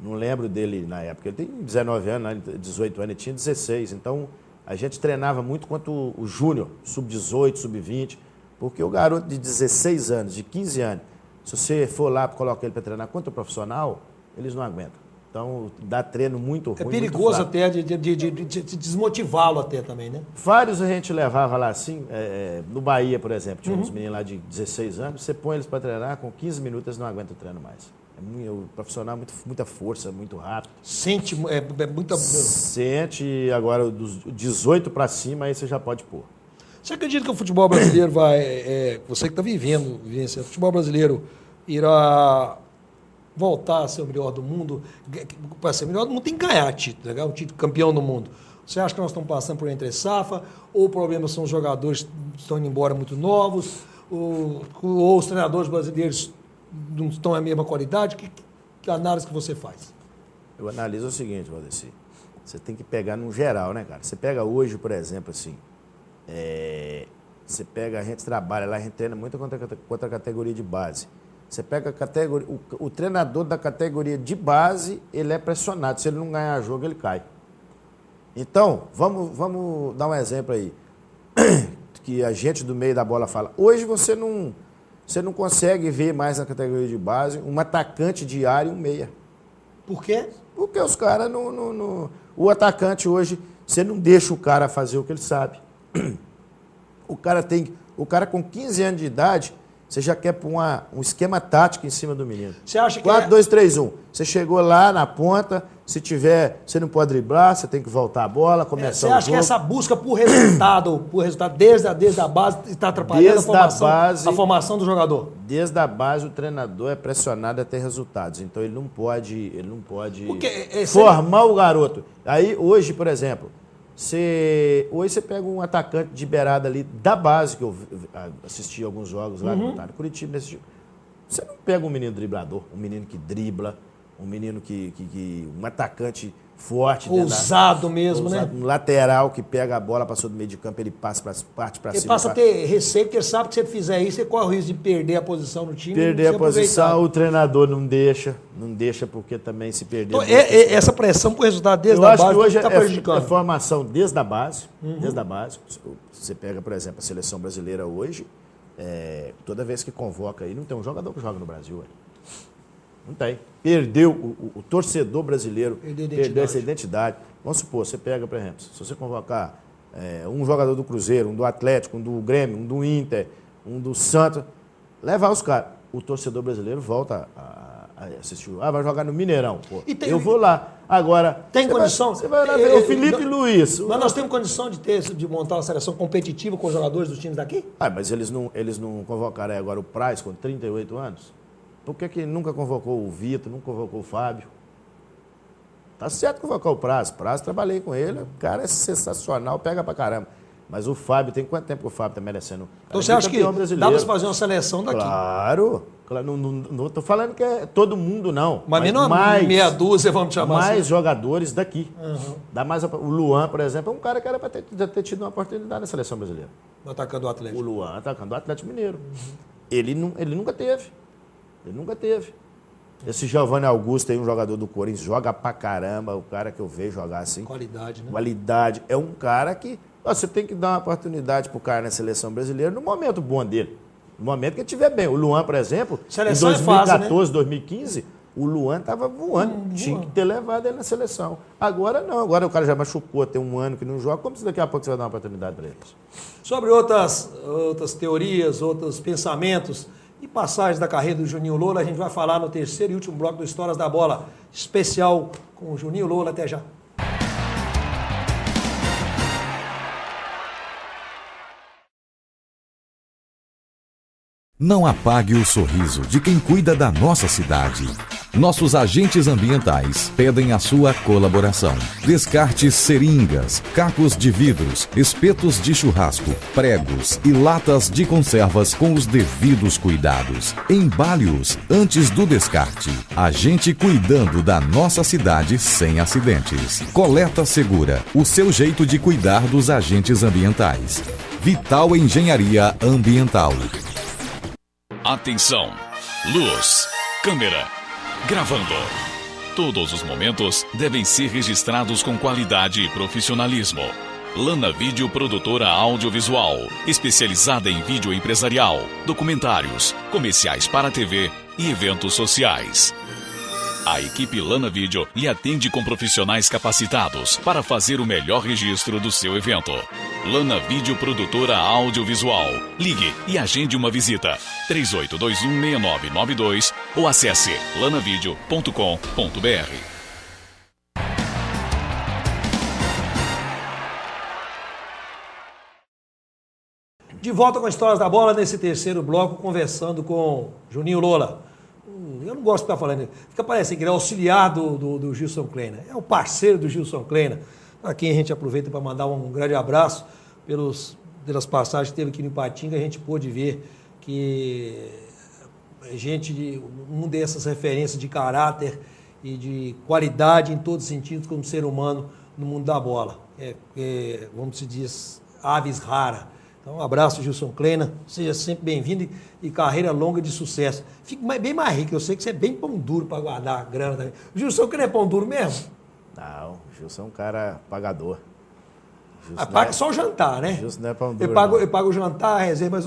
Não lembro dele na época. Ele tem 19 anos, 18 anos, ele tinha 16. Então, a gente treinava muito quanto o júnior, sub-18, sub-20. Porque o garoto de 16 anos, de 15 anos, se você for lá e colocar ele para treinar contra o profissional, eles não aguentam. Então, dá treino muito ruim. É perigoso até de desmotivá-lo até também, né? Vários a gente levava lá assim, no Bahia, por exemplo, tinha uns meninos lá de 16 anos, você põe eles para treinar, com 15 minutos eles não aguentam o treino mais. O profissional muita força, muito rápido. Sente, muita... Sente, agora dos 18 para cima, aí você já pode pôr. Você acredita que o futebol brasileiro você que está vivenciando, o futebol brasileiro irá voltar a ser o melhor do mundo? Para ser o melhor do mundo tem que ganhar título, um título campeão do mundo. Você acha que nós estamos passando por entre safra? Ou o problema são os jogadores que estão indo embora muito novos? Ou os treinadores brasileiros não estão à mesma qualidade? Que análise que você faz? Eu analiso o seguinte, Valdeci. Você tem que pegar no geral, né, cara? Você pega hoje, por exemplo, assim, você pega, a gente trabalha lá, a gente treina muito contra a categoria de base. Você pega a categoria, o treinador da categoria de base, ele é pressionado. Se ele não ganhar jogo, ele cai. Então, vamos dar um exemplo aí, que a gente do meio da bola fala. Hoje você não consegue ver mais na categoria de base um atacante de área e um meia. Por quê? Porque os caras não... O atacante hoje, você não deixa o cara fazer o que ele sabe. O cara com 15 anos de idade, você já quer pôr um esquema tático em cima do menino. Você acha que 4-2-3-1. Você chegou lá na ponta, se tiver, você não pode driblar, você tem que voltar a bola, começar o jogo. Você acha que essa busca por resultado desde a base está atrapalhando a formação do jogador? Desde a base o treinador é pressionado a ter resultados. Então ele não pode formar o garoto. Aí hoje, por exemplo, hoje você pega um atacante de beirada ali da base, que eu assisti alguns jogos lá no Curitiba, nesse tipo. Você não pega um menino driblador, um menino que dribla, um menino um atacante forte. Ousado mesmo, né? Um lateral que pega a bola, passou do meio de campo, ele parte para cima. Ele passa a ter receio, porque ele sabe que se ele fizer isso, ele corre o risco de perder a posição no time. Perder a posição, o treinador não deixa porque também se perder... Então, essa pressão por resultado desde a base está prejudicando. É formação desde a base, desde a base. Você pega, por exemplo, a seleção brasileira hoje, toda vez que convoca aí, não tem um jogador que joga no Brasil. Não tem. Perdeu, o torcedor brasileiro perdeu essa identidade. Vamos supor, você pega, por exemplo, se você convocar um jogador do Cruzeiro, um do Atlético, um do Grêmio, um do Inter, um do Santos, levar os caras. O torcedor brasileiro volta a assistir. Vai jogar no Mineirão. Pô. Eu vou lá. Agora, tem condição? Você vai lá ver o Felipe Luiz. Mas nós temos condição de montar uma seleção competitiva com os jogadores dos times daqui? Mas eles não convocaram agora o Praz com 38 anos? Por que nunca convocou o Vitor, nunca convocou o Fábio? Tá certo convocar o Praz. Trabalhei com ele, o cara é sensacional, pega pra caramba. Mas o Fábio, tem quanto tempo que o Fábio tá merecendo? Então você acha que dá pra fazer uma seleção daqui? Claro. Não tô falando que é todo mundo, não. Mas não mais meia dúzia, vamos chamar mais assim. Jogadores daqui. Dá mais o Luan, por exemplo, é um cara que era para ter tido uma oportunidade na seleção brasileira. Atacando o Atlético. O Luan atacando o Atlético Mineiro. Ele nunca teve. Ele nunca teve. Esse Giovanni Augusto aí, um jogador do Corinthians, joga pra caramba, o cara que eu vejo jogar assim. Qualidade, né? Qualidade. É um cara que você tem que dar uma oportunidade pro cara na seleção brasileira no momento bom dele. No momento que ele estiver bem. O Luan, por exemplo, seleção em 2014, é fase, né? 2015, o Luan estava voando. Tinha que ter levado ele na seleção. Agora não. Agora o cara já machucou, tem um ano que não joga. Como se daqui a pouco você vai dar uma oportunidade para eles? Sobre outras teorias, outros pensamentos e passagens da carreira do Juninho Lola, a gente vai falar no terceiro e último bloco do Histórias da Bola, especial com o Juninho Lola. Até já. Não apague o sorriso de quem cuida da nossa cidade. Nossos agentes ambientais pedem a sua colaboração. Descarte seringas, cacos de vidros, espetos de churrasco, pregos e latas de conservas com os devidos cuidados. Embale-os antes do descarte. A gente cuidando da nossa cidade sem acidentes. Coleta Segura, o seu jeito de cuidar dos agentes ambientais. Vital Engenharia Ambiental. Atenção, luz, câmera, gravando. Todos os momentos devem ser registrados com qualidade e profissionalismo. Lana Vídeo Produtora Audiovisual, especializada em vídeo empresarial, documentários, comerciais para TV e eventos sociais. A equipe Lana Vídeo lhe atende com profissionais capacitados para fazer o melhor registro do seu evento. Lana Vídeo Produtora Audiovisual. Ligue e agende uma visita. 38216992 ou acesse lanavideo.com.br. De volta com Histórias da Bola nesse terceiro bloco, conversando com Juninho Lola. Eu não gosto de ficar falando, fica parecendo que ele é auxiliar do Gilson Kleina. É o parceiro do Gilson Kleina. a quem a gente aproveita para mandar um grande abraço pelas passagens que teve aqui no Ipatinga, a gente pôde ver que uma dessas referências de caráter e de qualidade em todos os sentidos como ser humano no mundo da bola. Vamos dizer, aves raras. Então, um abraço, Gilson Kleina. Seja sempre bem-vindo e carreira longa de sucesso. Fique bem mais rico. Eu sei que você é bem pão duro para guardar grana também. O Gilson Kleina é pão duro mesmo? Não, o Gilson é um cara pagador. Paga só o jantar, né? Gilson não é pão duro. Eu pago o jantar, a resenha, Mas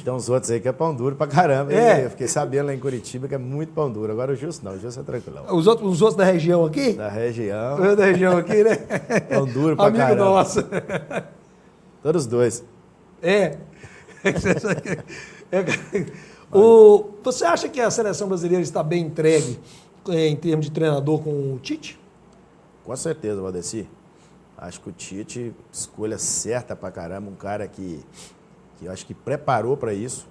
tem uns outros aí que é pão duro pra caramba. Eu fiquei sabendo lá em Curitiba que é muito pão duro. Agora o Gilson não, o Gilson é tranquilão. Os outros da região aqui? Da região. Da região aqui, né? Pão duro pra Amigo caramba. nosso. Todos dois. Você acha que a seleção brasileira está bem entregue em termos de treinador com o Tite? Com certeza, Valdeci. Acho que o Tite, escolha certa pra caramba, um cara que eu acho que preparou para isso,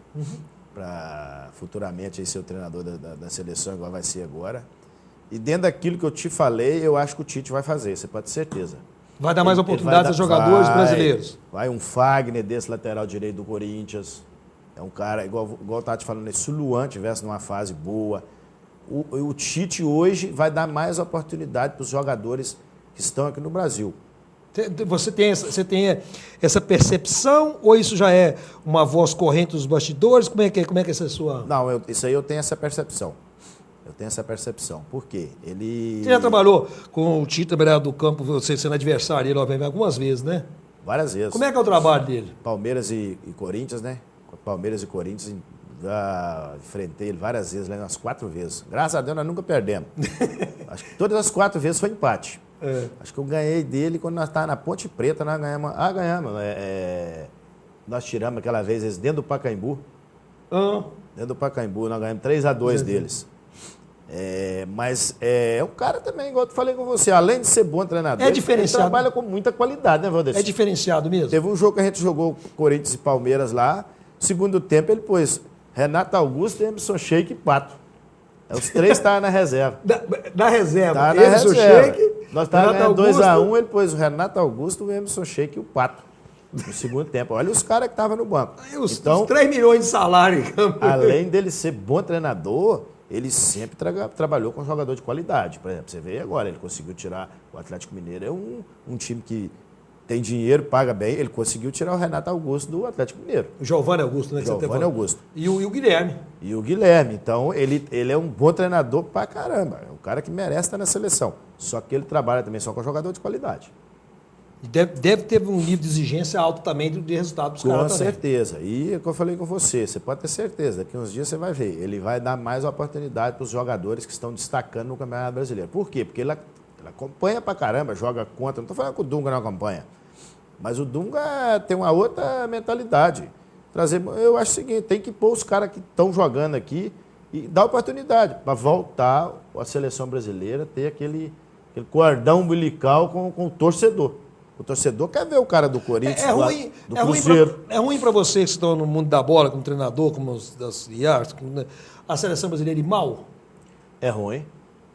para futuramente aí ser o treinador da seleção, igual vai ser agora. E dentro daquilo que eu te falei, eu acho que o Tite vai fazer, você pode ter certeza. Vai dar mais oportunidades aos jogadores brasileiros. Vai um Fagner desse lateral direito do Corinthians. É um cara, igual eu estava te falando, se o Luan estivesse numa fase boa. O Tite hoje vai dar mais oportunidade para os jogadores que estão aqui no Brasil. Você tem essa percepção ou isso já é uma voz corrente dos bastidores? Como é que é essa sua... Não, isso aí eu tenho essa percepção. Eu tenho essa percepção. Por quê? Você já trabalhou com o Tite do campo, você sendo adversário dele, obviamente, algumas vezes, né? Várias vezes. Como é que é o trabalho dele? Palmeiras e Corinthians, né? Palmeiras e Corinthians, já enfrentei ele várias vezes, umas 4 vezes. Graças a Deus nós nunca perdemos. Acho que todas as 4 vezes foi empate. Acho que eu ganhei dele quando nós estávamos na Ponte Preta, nós ganhamos. Ganhamos. Nós tiramos aquela vez eles dentro do Pacaembu. Dentro do Pacaembu, nós ganhamos 3-2 deles. Mas é um cara também, igual eu falei com você, além de ser bom treinador, ele trabalha com muita qualidade, né, Valdeci? É diferenciado mesmo? Teve um jogo que a gente jogou Corinthians e Palmeiras lá, segundo tempo ele pôs Renato Augusto, Emerson Sheik e Pato. Os 3 estavam na reserva. Na reserva? Tá na Emerson Sheik, nós estávamos 2-1, ele pôs o Renato Augusto, o Emerson Sheik e o Pato. No segundo tempo. Olha os caras que estavam no banco. Os 3 milhões de salário em campo. Além dele ser bom treinador, ele sempre trabalhou com jogador de qualidade. Por exemplo, você vê agora, ele conseguiu tirar o Atlético Mineiro. É um time que tem dinheiro, paga bem. Ele conseguiu tirar o Renato Augusto do Atlético Mineiro. O Giovanni Augusto, né? Giovanni Augusto. E o Guilherme. E o Guilherme. Então, ele é um bom treinador pra caramba. É um cara que merece estar na seleção. Só que ele trabalha também só com jogador de qualidade. Deve ter um nível de exigência alto também de resultado dos caras. Com certeza. E é o que eu falei com você pode ter certeza, daqui uns dias você vai ver. Ele vai dar mais oportunidade para os jogadores que estão destacando no Campeonato Brasileiro. Por quê? Porque ele acompanha pra caramba, joga contra. Não estou falando que o Dunga não acompanha. Mas o Dunga tem uma outra mentalidade. Eu acho o seguinte, tem que pôr os caras que estão jogando aqui e dar oportunidade para voltar a seleção brasileira ter aquele cordão umbilical com o torcedor. O torcedor quer ver o cara do Corinthians, do Cruzeiro. É ruim para vocês que estão no mundo da bola, como treinador, como das IARs, a seleção brasileira ir mal? É ruim,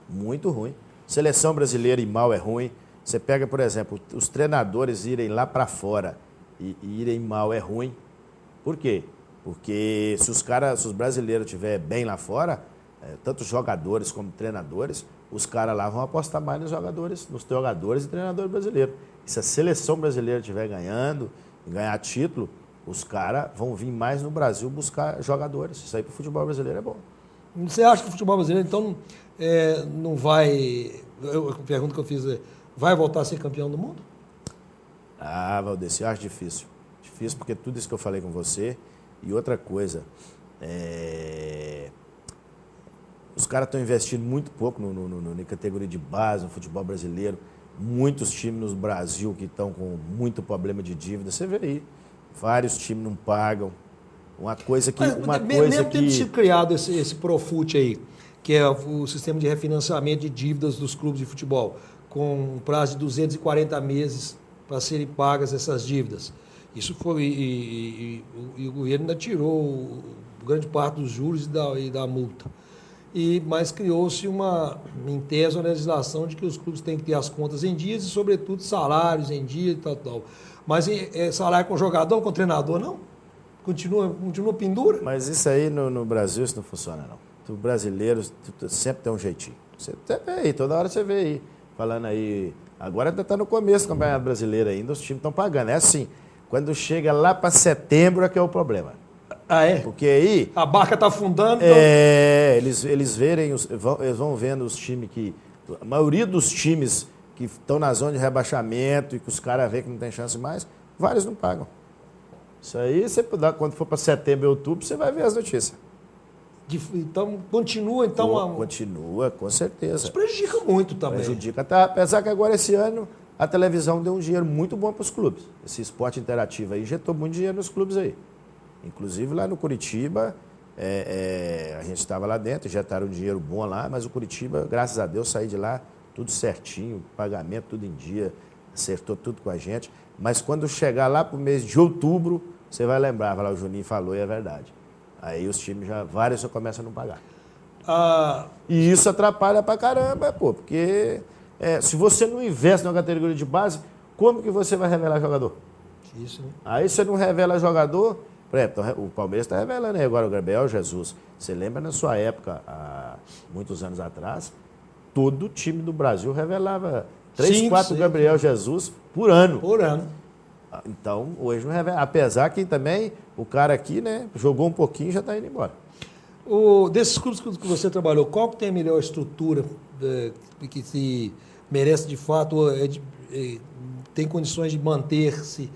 muito ruim. Seleção brasileira ir mal é ruim. Você pega, por exemplo, os treinadores irem lá para fora e irem mal é ruim. Por quê? Porque se os brasileiros estiverem bem lá fora, tanto jogadores como treinadores, os caras lá vão apostar mais nos jogadores e treinadores brasileiros. E se a seleção brasileira estiver ganhando, ganhar título, os caras vão vir mais no Brasil buscar jogadores. Isso aí para o futebol brasileiro é bom. Você acha que o futebol brasileiro, então, não vai... A pergunta que eu fiz é, vai voltar a ser campeão do mundo? Valdeci, eu acho difícil. Difícil porque tudo isso que eu falei com você. E outra coisa, os caras estão investindo muito pouco na categoria de base, no futebol brasileiro. Muitos times no Brasil que estão com muito problema de dívida. Você vê aí, vários times não pagam. Uma coisa que... Mesmo tendo sido criado esse Profut aí, que é o sistema de refinanciamento de dívidas dos clubes de futebol, com um prazo de 240 meses para serem pagas essas dívidas. Isso foi... E o governo ainda tirou grande parte dos juros e da multa. Mas criou-se em tese, uma legislação de que os clubes têm que ter as contas em dias e, sobretudo, salários em dia e tal. Mas salário com jogador, com treinador, não? Continua pendura? Mas isso aí no Brasil isso não funciona, não. O brasileiro sempre tem um jeitinho. Você vê aí, toda hora você vê aí, falando aí. Agora ainda está no começo do Campeonato Brasileiro ainda, os times estão pagando. É assim, quando chega lá para setembro é que é o problema. Ah, é? Porque aí... A barca está afundando. Eles vão vendo os times que... A maioria dos times que estão na zona de rebaixamento e que os caras veem que não tem chance mais, vários não pagam. Isso aí, quando for para setembro e outubro, você vai ver as notícias. Então, continua. Continua, com certeza. Isso prejudica muito também. Prejudica. Apesar que agora, esse ano, a televisão deu um dinheiro muito bom para os clubes. Esse esporte interativo aí injetou muito dinheiro nos clubes aí. Inclusive lá no Curitiba, a gente estava lá dentro, injetaram um dinheiro bom lá, mas o Curitiba, graças a Deus, saiu de lá tudo certinho, pagamento tudo em dia, acertou tudo com a gente. Mas quando chegar lá para o mês de outubro, você vai lembrar, o Juninho falou e é verdade. Aí os times vários já começam a não pagar. E isso atrapalha pra caramba, porque se você não investe na categoria de base, como que você vai revelar jogador? Isso, né? Aí você não revela jogador, por exemplo, o Palmeiras está revelando aí agora o Gabriel Jesus. Você lembra na sua época, há muitos anos atrás, todo time do Brasil revelava 3, 4 Gabriel Jesus por ano. Por ano. Então, hoje não revela. Apesar que também o cara aqui, né, jogou um pouquinho e já está indo embora. Desses clubes que você trabalhou, qual que tem a melhor estrutura que se merece de fato, tem condições de manter-se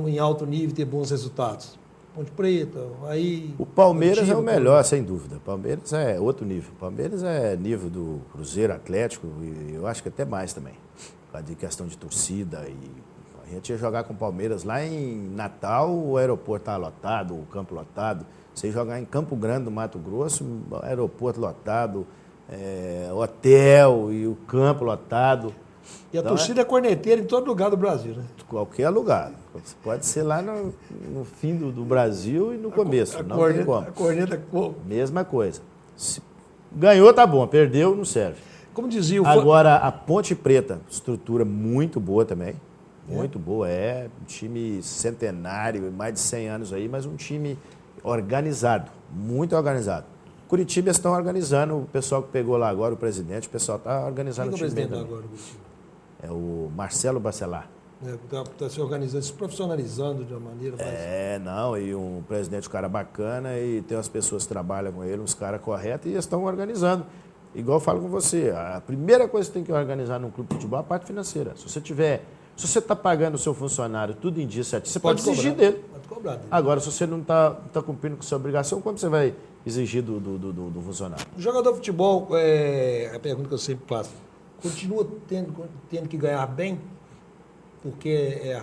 em alto nível e ter bons resultados? Ponte Preta, aí... O Palmeiras é o melhor, sem dúvida. O Palmeiras é outro nível. O Palmeiras é nível do Cruzeiro, Atlético e eu acho que até mais também. Por causa de questão de torcida e... A gente ia jogar com o Palmeiras lá em Natal, o aeroporto estava lotado, o campo lotado. Você ia jogar em Campo Grande, do Mato Grosso, o aeroporto lotado, hotel e o campo lotado. E a torcida é corneteira em todo lugar do Brasil, né? Qualquer lugar. Pode ser lá no fim do Brasil e no começo. Não tem como. A corneta... Mesma coisa. Se ganhou, tá bom. Perdeu, não serve. Como dizia o... Agora, a Ponte Preta, estrutura muito boa também. Muito boa, um time centenário, mais de 100 anos aí, mas um time organizado, muito organizado. Curitiba estão organizando, o pessoal que pegou lá agora, o presidente, o pessoal está organizando o time. Quem é o presidente agora do Curitiba? É o Marcelo Bacelar. Está se organizando, se profissionalizando de uma maneira mais... E um presidente, um cara bacana, e tem umas pessoas que trabalham com ele, uns caras corretos, e eles estão organizando. Igual eu falo com você, a primeira coisa que você tem que organizar num clube de futebol é a parte financeira. Se você está pagando o seu funcionário tudo em dia certinho, você pode exigir dele. Pode cobrar dele. Agora, se você não está cumprindo com a sua obrigação, como você vai exigir do funcionário? O jogador de futebol, a pergunta que eu sempre faço, continua tendo que ganhar bem? Porque é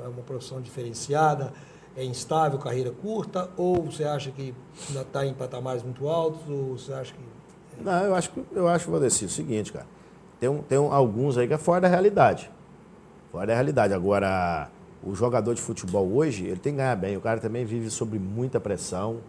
uma profissão diferenciada, é instável, carreira curta, ou você acha que ainda está em patamares muito altos, ou você acha que... Não, eu acho, Valdeci, o seguinte, cara, tem alguns aí que é fora da realidade. Fora da realidade. Agora, o jogador de futebol hoje, ele tem que ganhar bem. O cara também vive sob muita pressão.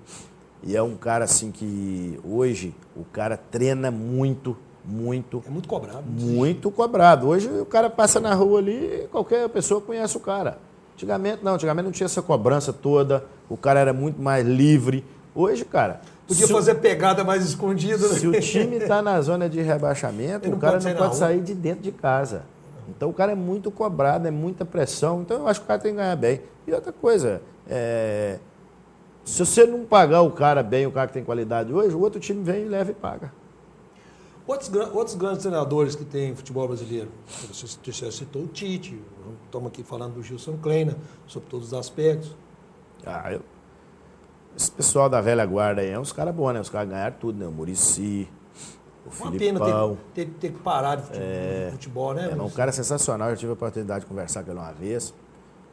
E é um cara, assim, que hoje o cara treina muito. É muito cobrado. Muito cobrado. Hoje o cara passa na rua ali e qualquer pessoa conhece o cara. Antigamente não tinha essa cobrança toda. O cara era muito mais livre. Hoje, cara... Podia fazer pegada mais escondida. Né? Se o time está na zona de rebaixamento, o cara não pode sair de dentro de casa. Então o cara é muito cobrado, é muita pressão. Então eu acho que o cara tem que ganhar bem. E outra coisa, se você não pagar o cara bem, o cara que tem qualidade hoje, o outro time vem, leva e paga. Outros grandes treinadores que tem futebol brasileiro, você citou o Tite, estamos aqui falando do Gilson Kleina, sobre todos os aspectos. Esse pessoal da velha guarda aí é uns caras bons, né? Os caras ganharam tudo, né? O Muricy, o Filipão. Uma pena ter que parar de futebol, né? Um cara sensacional, já tive a oportunidade de conversar com ele uma vez.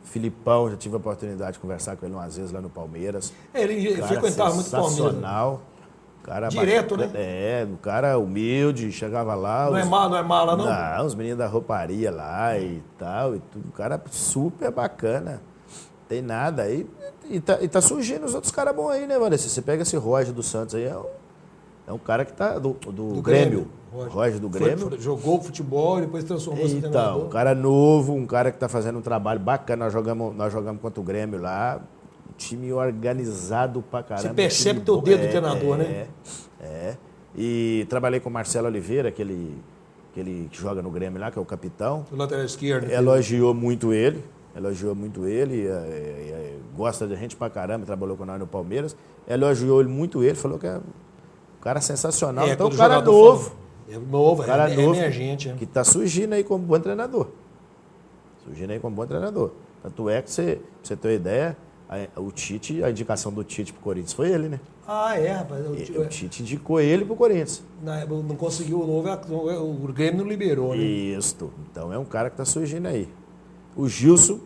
O Filipão, já tive a oportunidade de conversar com ele umas vezes lá no Palmeiras. Ele frequentava muito o Palmeiras. Sensacional. Cara direto, bacana, né? Um cara humilde, chegava lá. Não é mala, não? Não, os meninos da rouparia lá e tal, e tudo. Um cara super bacana. Tem nada aí. E tá surgindo os outros caras bons aí, né, mano? Você pega esse Roger do Santos aí, é É um cara que tá do Grêmio. Roger do Grêmio. Jogou futebol e depois transformou-se em treinador. Então, um cara novo, um cara que está fazendo um trabalho bacana. Nós jogamos contra o Grêmio lá. Um time organizado pra caramba. Você percebe o teu dedo do treinador, né? E trabalhei com o Marcelo Oliveira, aquele que joga no Grêmio lá, que é o capitão. O lateral esquerdo. Elogiou muito ele. Gosta da gente pra caramba, trabalhou com nós no Palmeiras. Elogiou muito ele, falou que é um cara sensacional. Então, um cara novo. É novo, cara novo, emergente. Que está surgindo aí como bom treinador. Tanto é que, pra você ter uma ideia, o Tite, a indicação do Tite pro Corinthians foi ele, né? Ah, é, rapaz. O Tite indicou ele pro Corinthians. Não conseguiu o novo, o Grêmio não liberou, né? Isso. Então é um cara que está surgindo aí. O Gilson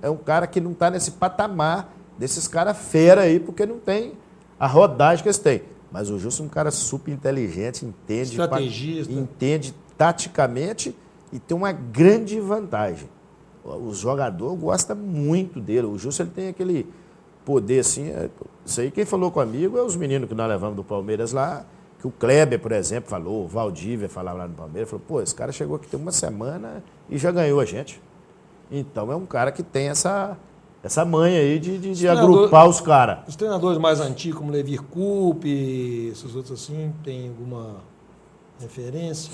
é um cara que não está nesse patamar desses caras fera aí, porque não tem a rodagem que eles têm. Mas o Gilson é um cara super inteligente, estrategista, entende taticamente e tem uma grande vantagem. O jogador gosta muito dele. O Gilson ele tem aquele poder assim. Isso aí quem falou comigo é os meninos que nós levamos do Palmeiras lá, que o Kleber, por exemplo, falou, o Valdívia falava lá no Palmeiras, falou, pô, esse cara chegou aqui tem uma semana e já ganhou a gente. Então é um cara que tem essa manha aí de agrupar os caras. Os treinadores mais antigos, como Levir Coupe, esses outros assim, tem alguma referência?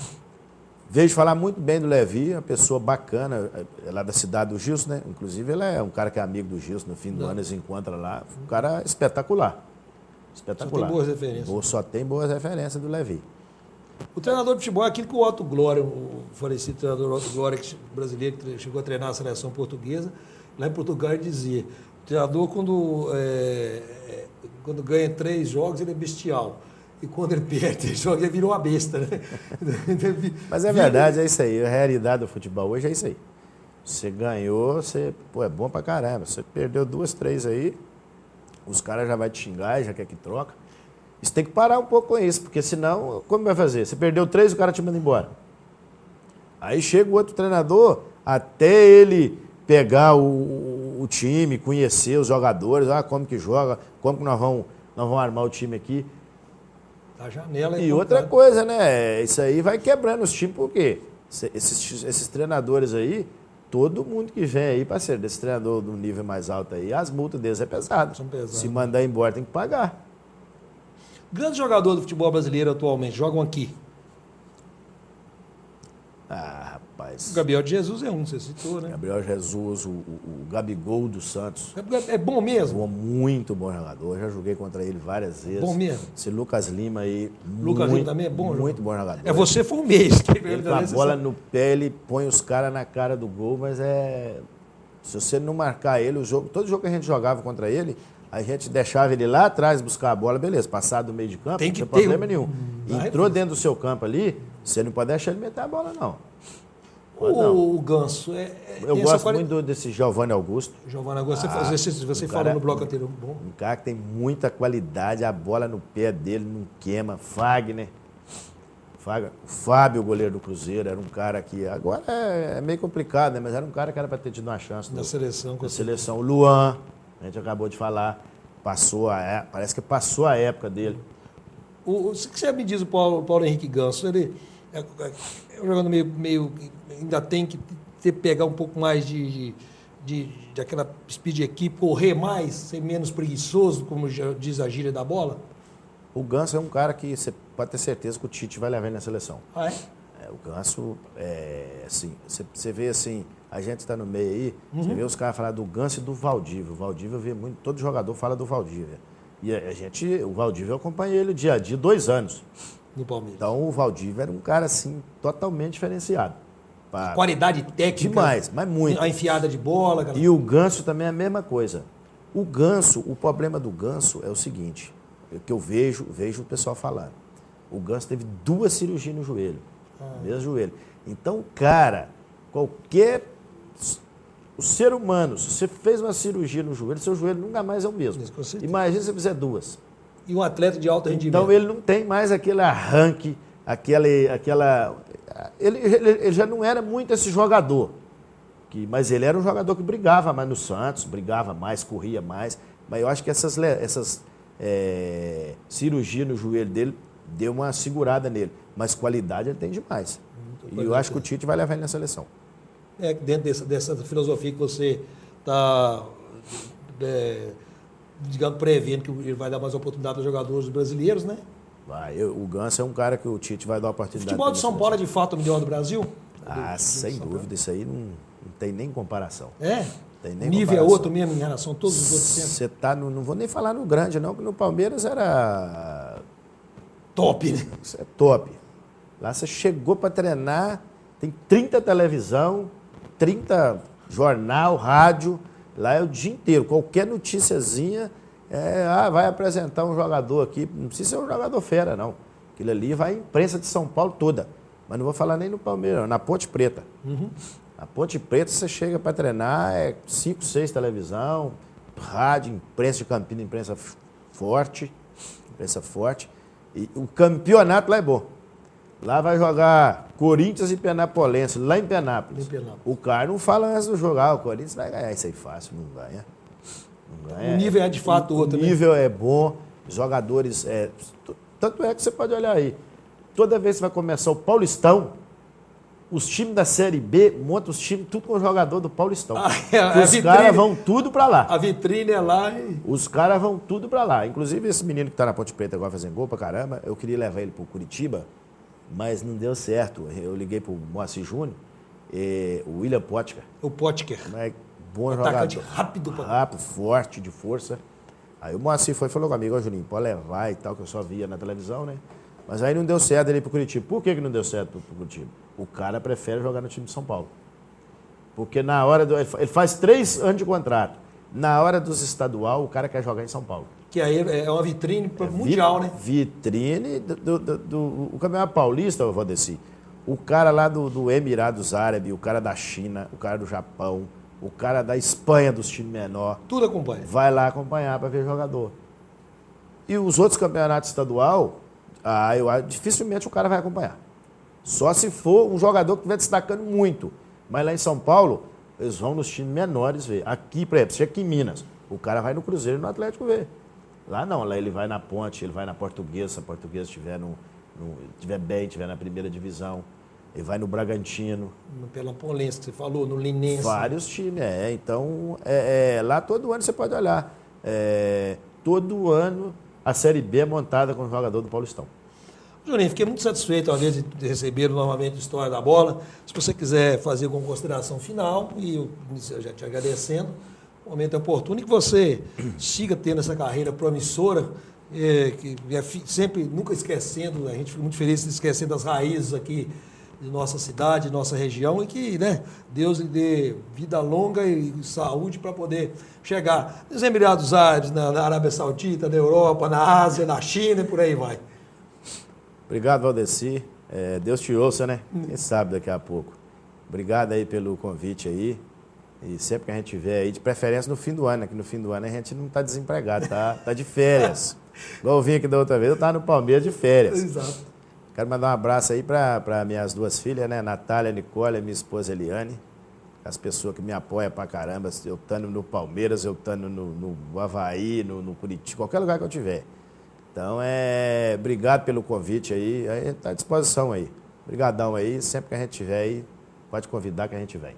Vejo falar muito bem do Levi, uma pessoa bacana, é lá da cidade do Gilson, né? Inclusive ele é um cara que é amigo do Gilson, no fim do ano eles encontram lá. Um cara espetacular. Só tem boas referências. Só tem boas referências do Levi. O treinador de futebol é aquilo que o Otto Glória, o falecido treinador Otto Glória, brasileiro, que chegou a treinar a seleção portuguesa, lá em Portugal ele dizia, o treinador quando ganha 3 jogos ele é bestial. E quando ele perde 3 jogos ele virou uma besta, né? Mas é verdade, é isso aí. A realidade do futebol hoje é isso aí. Você ganhou, é bom pra caramba. Você perdeu 2, 3 aí, os caras já vão te xingar e já quer que troca. Você tem que parar um pouco com isso, porque senão, como vai fazer? Você perdeu 3, o cara te manda embora. Aí chega o outro treinador, até ele pegar o time, conhecer os jogadores, como que joga, como que nós vamos armar o time aqui. A janela e outra coisa, né? Isso aí vai quebrando os times, por quê? Esses treinadores aí, todo mundo que vem aí, parceiro, desse treinador do nível mais alto aí, as multas deles é pesado. São pesadas. Se mandar embora, tem que pagar. Grandes jogadores do futebol brasileiro atualmente jogam aqui? Ah, rapaz. O Gabriel de Jesus é um, você citou, né? Gabriel Jesus, o Gabigol dos Santos. É bom mesmo? Muito bom jogador. Já joguei contra ele várias vezes. Bom mesmo? Esse Lucas Lima aí. Lucas Lima também é bom? Muito bom jogador. Você foi um mês. Ele com a bola no pé, ele põe os caras na cara do gol, mas se você não marcar ele, todo jogo que a gente jogava contra ele, a gente deixava ele lá atrás buscar a bola, beleza, passar do meio de campo, não tem problema nenhum. Entrou dentro do seu campo ali, você não pode deixar ele meter a bola, não. O Ganso eu gosto muito desse Giovanni Augusto. Giovanni Augusto, você falou no bloco anterior. Bom. Um cara que tem muita qualidade, a bola no pé dele não queima. Fagner. O Fábio, o goleiro do Cruzeiro, era um cara que agora é meio complicado, né? Mas era um cara que era para ter tido uma chance. Na seleção. Na seleção. O Luan, a gente acabou de falar, parece que passou a época dele. O que você me diz o Paulo Henrique Ganso? Ele é um jogador meio ainda tem que pegar um pouco mais de aquela speed de equipe, correr mais, ser menos preguiçoso, como diz a gíria da bola? O Ganso é um cara que você pode ter certeza que o Tite vai levar ele na seleção. Ah, é? O Ganso, assim, você vê assim, a gente está no meio aí, você vê os caras falar do Ganso e do Valdívia. O Valdívia, eu vi muito, todo jogador fala do Valdívia. E o Valdívia eu acompanhei ele dia a dia, 2 anos. No Palmeiras. Então o Valdívia era um cara, assim, totalmente diferenciado. Qualidade técnica. Demais, mas muito. A enfiada de bola. E o Ganso também é a mesma coisa. O problema do Ganso é o seguinte, que eu vejo o pessoal falando. O Ganso teve 2 cirurgias no joelho. Mesmo joelho. Então, cara, o ser humano, se você fez uma cirurgia no joelho, seu joelho nunca mais é o mesmo. Imagina se você fizer 2. E um atleta de alto rendimento. Então, ele não tem mais aquele arranque, ele já não era muito esse jogador. Mas ele era um jogador que brigava mais no Santos, brigava mais, corria mais. Mas eu acho que essas cirurgias no joelho dele deu uma segurada nele. Mas qualidade ele tem demais. E eu acho que o Tite vai levar ele na seleção. Dentro dessa filosofia que você está, digamos, prevendo que ele vai dar mais oportunidade aos jogadores brasileiros, né? O Ganso é um cara que o Tite vai dar oportunidade. O futebol de São Paulo é de fato o melhor do Brasil? Sem dúvida, isso aí não tem nem comparação. Tem nem o nível comparação. É outro mesmo em relação a todos os outros centros? Você tá não vou nem falar no grande, não, porque no Palmeiras era... top, né? Isso é top. Lá você chegou para treinar, tem 30 televisão, 30 jornal, rádio, lá é o dia inteiro. Qualquer noticiazinha, vai apresentar um jogador aqui, não precisa ser um jogador fera, não. Aquilo ali vai à imprensa de São Paulo toda. Mas não vou falar nem no Palmeiras, não, na Ponte Preta. Na Ponte Preta você chega para treinar, 5, 6 televisão, rádio, imprensa de Campinas, imprensa forte. E o campeonato lá é bom. Lá vai jogar Corinthians e Penapolense, lá em Penápolis. O cara não fala antes do jogar, o Corinthians vai ganhar isso aí fácil, não ganha. O nível é de fato outro, né? O nível é bom, os jogadores... Tanto é que você pode olhar aí, toda vez que vai começar o Paulistão, os times da Série B montam os times tudo com o jogador do Paulistão. Os caras vão tudo pra lá. A vitrine é lá e... Os caras vão tudo pra lá. Inclusive esse menino que tá na Ponte Preta agora fazendo gol pra caramba, eu queria levar ele pro Curitiba, mas não deu certo. Eu liguei pro Moacir Júnior, o William Potker. O Potker. Bom atacante jogador. Rápido, forte, de força. Aí o Moacir falou comigo, Juninho, pode levar e tal, que eu só via na televisão, né? Mas aí não deu certo ele ir pro Curitiba. Por que não deu certo pro Curitiba? O cara prefere jogar no time de São Paulo. Porque na hora ele faz 3 anos de contrato. Na hora dos estadual, o cara quer jogar em São Paulo. Que aí é uma vitrine mundial, né? Vitrine do Campeonato Paulista, Valdeci. O cara lá do Emirados Árabes, o cara da China, o cara do Japão, o cara da Espanha, dos times menores. Tudo acompanha. Vai lá acompanhar para ver jogador. E os outros campeonatos estadual, dificilmente o cara vai acompanhar. Só se for um jogador que estiver destacando muito. Mas lá em São Paulo, eles vão nos times menores ver. Aqui, por exemplo, chega aqui em Minas, o cara vai no Cruzeiro e no Atlético ver. Lá não, lá ele vai na Ponte, ele vai na Portuguesa, se a Portuguesa estiver bem, estiver na primeira divisão. Ele vai no Bragantino. No Peloponense, que você falou, no Linense. Vários times, Então, lá todo ano você pode olhar. Todo ano a Série B é montada com o jogador do Paulistão. Juninho, fiquei muito satisfeito, uma vez, de receber novamente a História da Bola. Se você quiser fazer alguma consideração final, e eu já te agradecendo, o momento é oportuno, e que você siga tendo essa carreira promissora, que sempre, nunca esquecendo, a gente fica muito feliz de esquecer das raízes aqui de nossa cidade, de nossa região, e que Deus lhe dê vida longa e saúde para poder chegar nos Emirados Árabes, na Arábia Saudita, na Europa, na Ásia, na China e por aí vai. Obrigado, Valdeci. Deus te ouça, né? Quem sabe daqui a pouco. Obrigado aí pelo convite aí. E sempre que a gente tiver aí, de preferência no fim do ano, né? Que no fim do ano a gente não está desempregado, tá de férias. Igual eu vim aqui da outra vez, eu estava no Palmeiras de férias. Exato. Quero mandar um abraço aí para minhas 2 filhas, né? Natália, Nicole e minha esposa Eliane. As pessoas que me apoiam pra caramba. Eu estando no Palmeiras, eu estando no Avaí, no Curitiba, qualquer lugar que eu tiver. Então, obrigado pelo convite aí. A gente está à disposição aí. Obrigadão aí. Sempre que a gente tiver aí, pode convidar que a gente vem.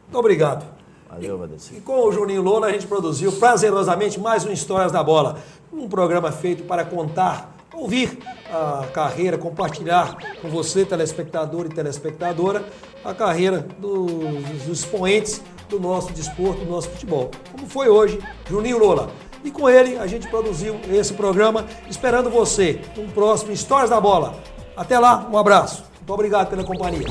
Muito obrigado. Valeu, Valdeci. E com o Juninho Lola, a gente produziu prazerosamente mais um Histórias da Bola. Um programa feito para contar, ouvir a carreira, compartilhar com você, telespectador e telespectadora, a carreira dos expoentes do nosso desporto, do nosso futebol. Como foi hoje, Juninho Lola. E com ele, a gente produziu esse programa, esperando você no próximo Histórias da Bola. Até lá, um abraço. Muito obrigado pela companhia.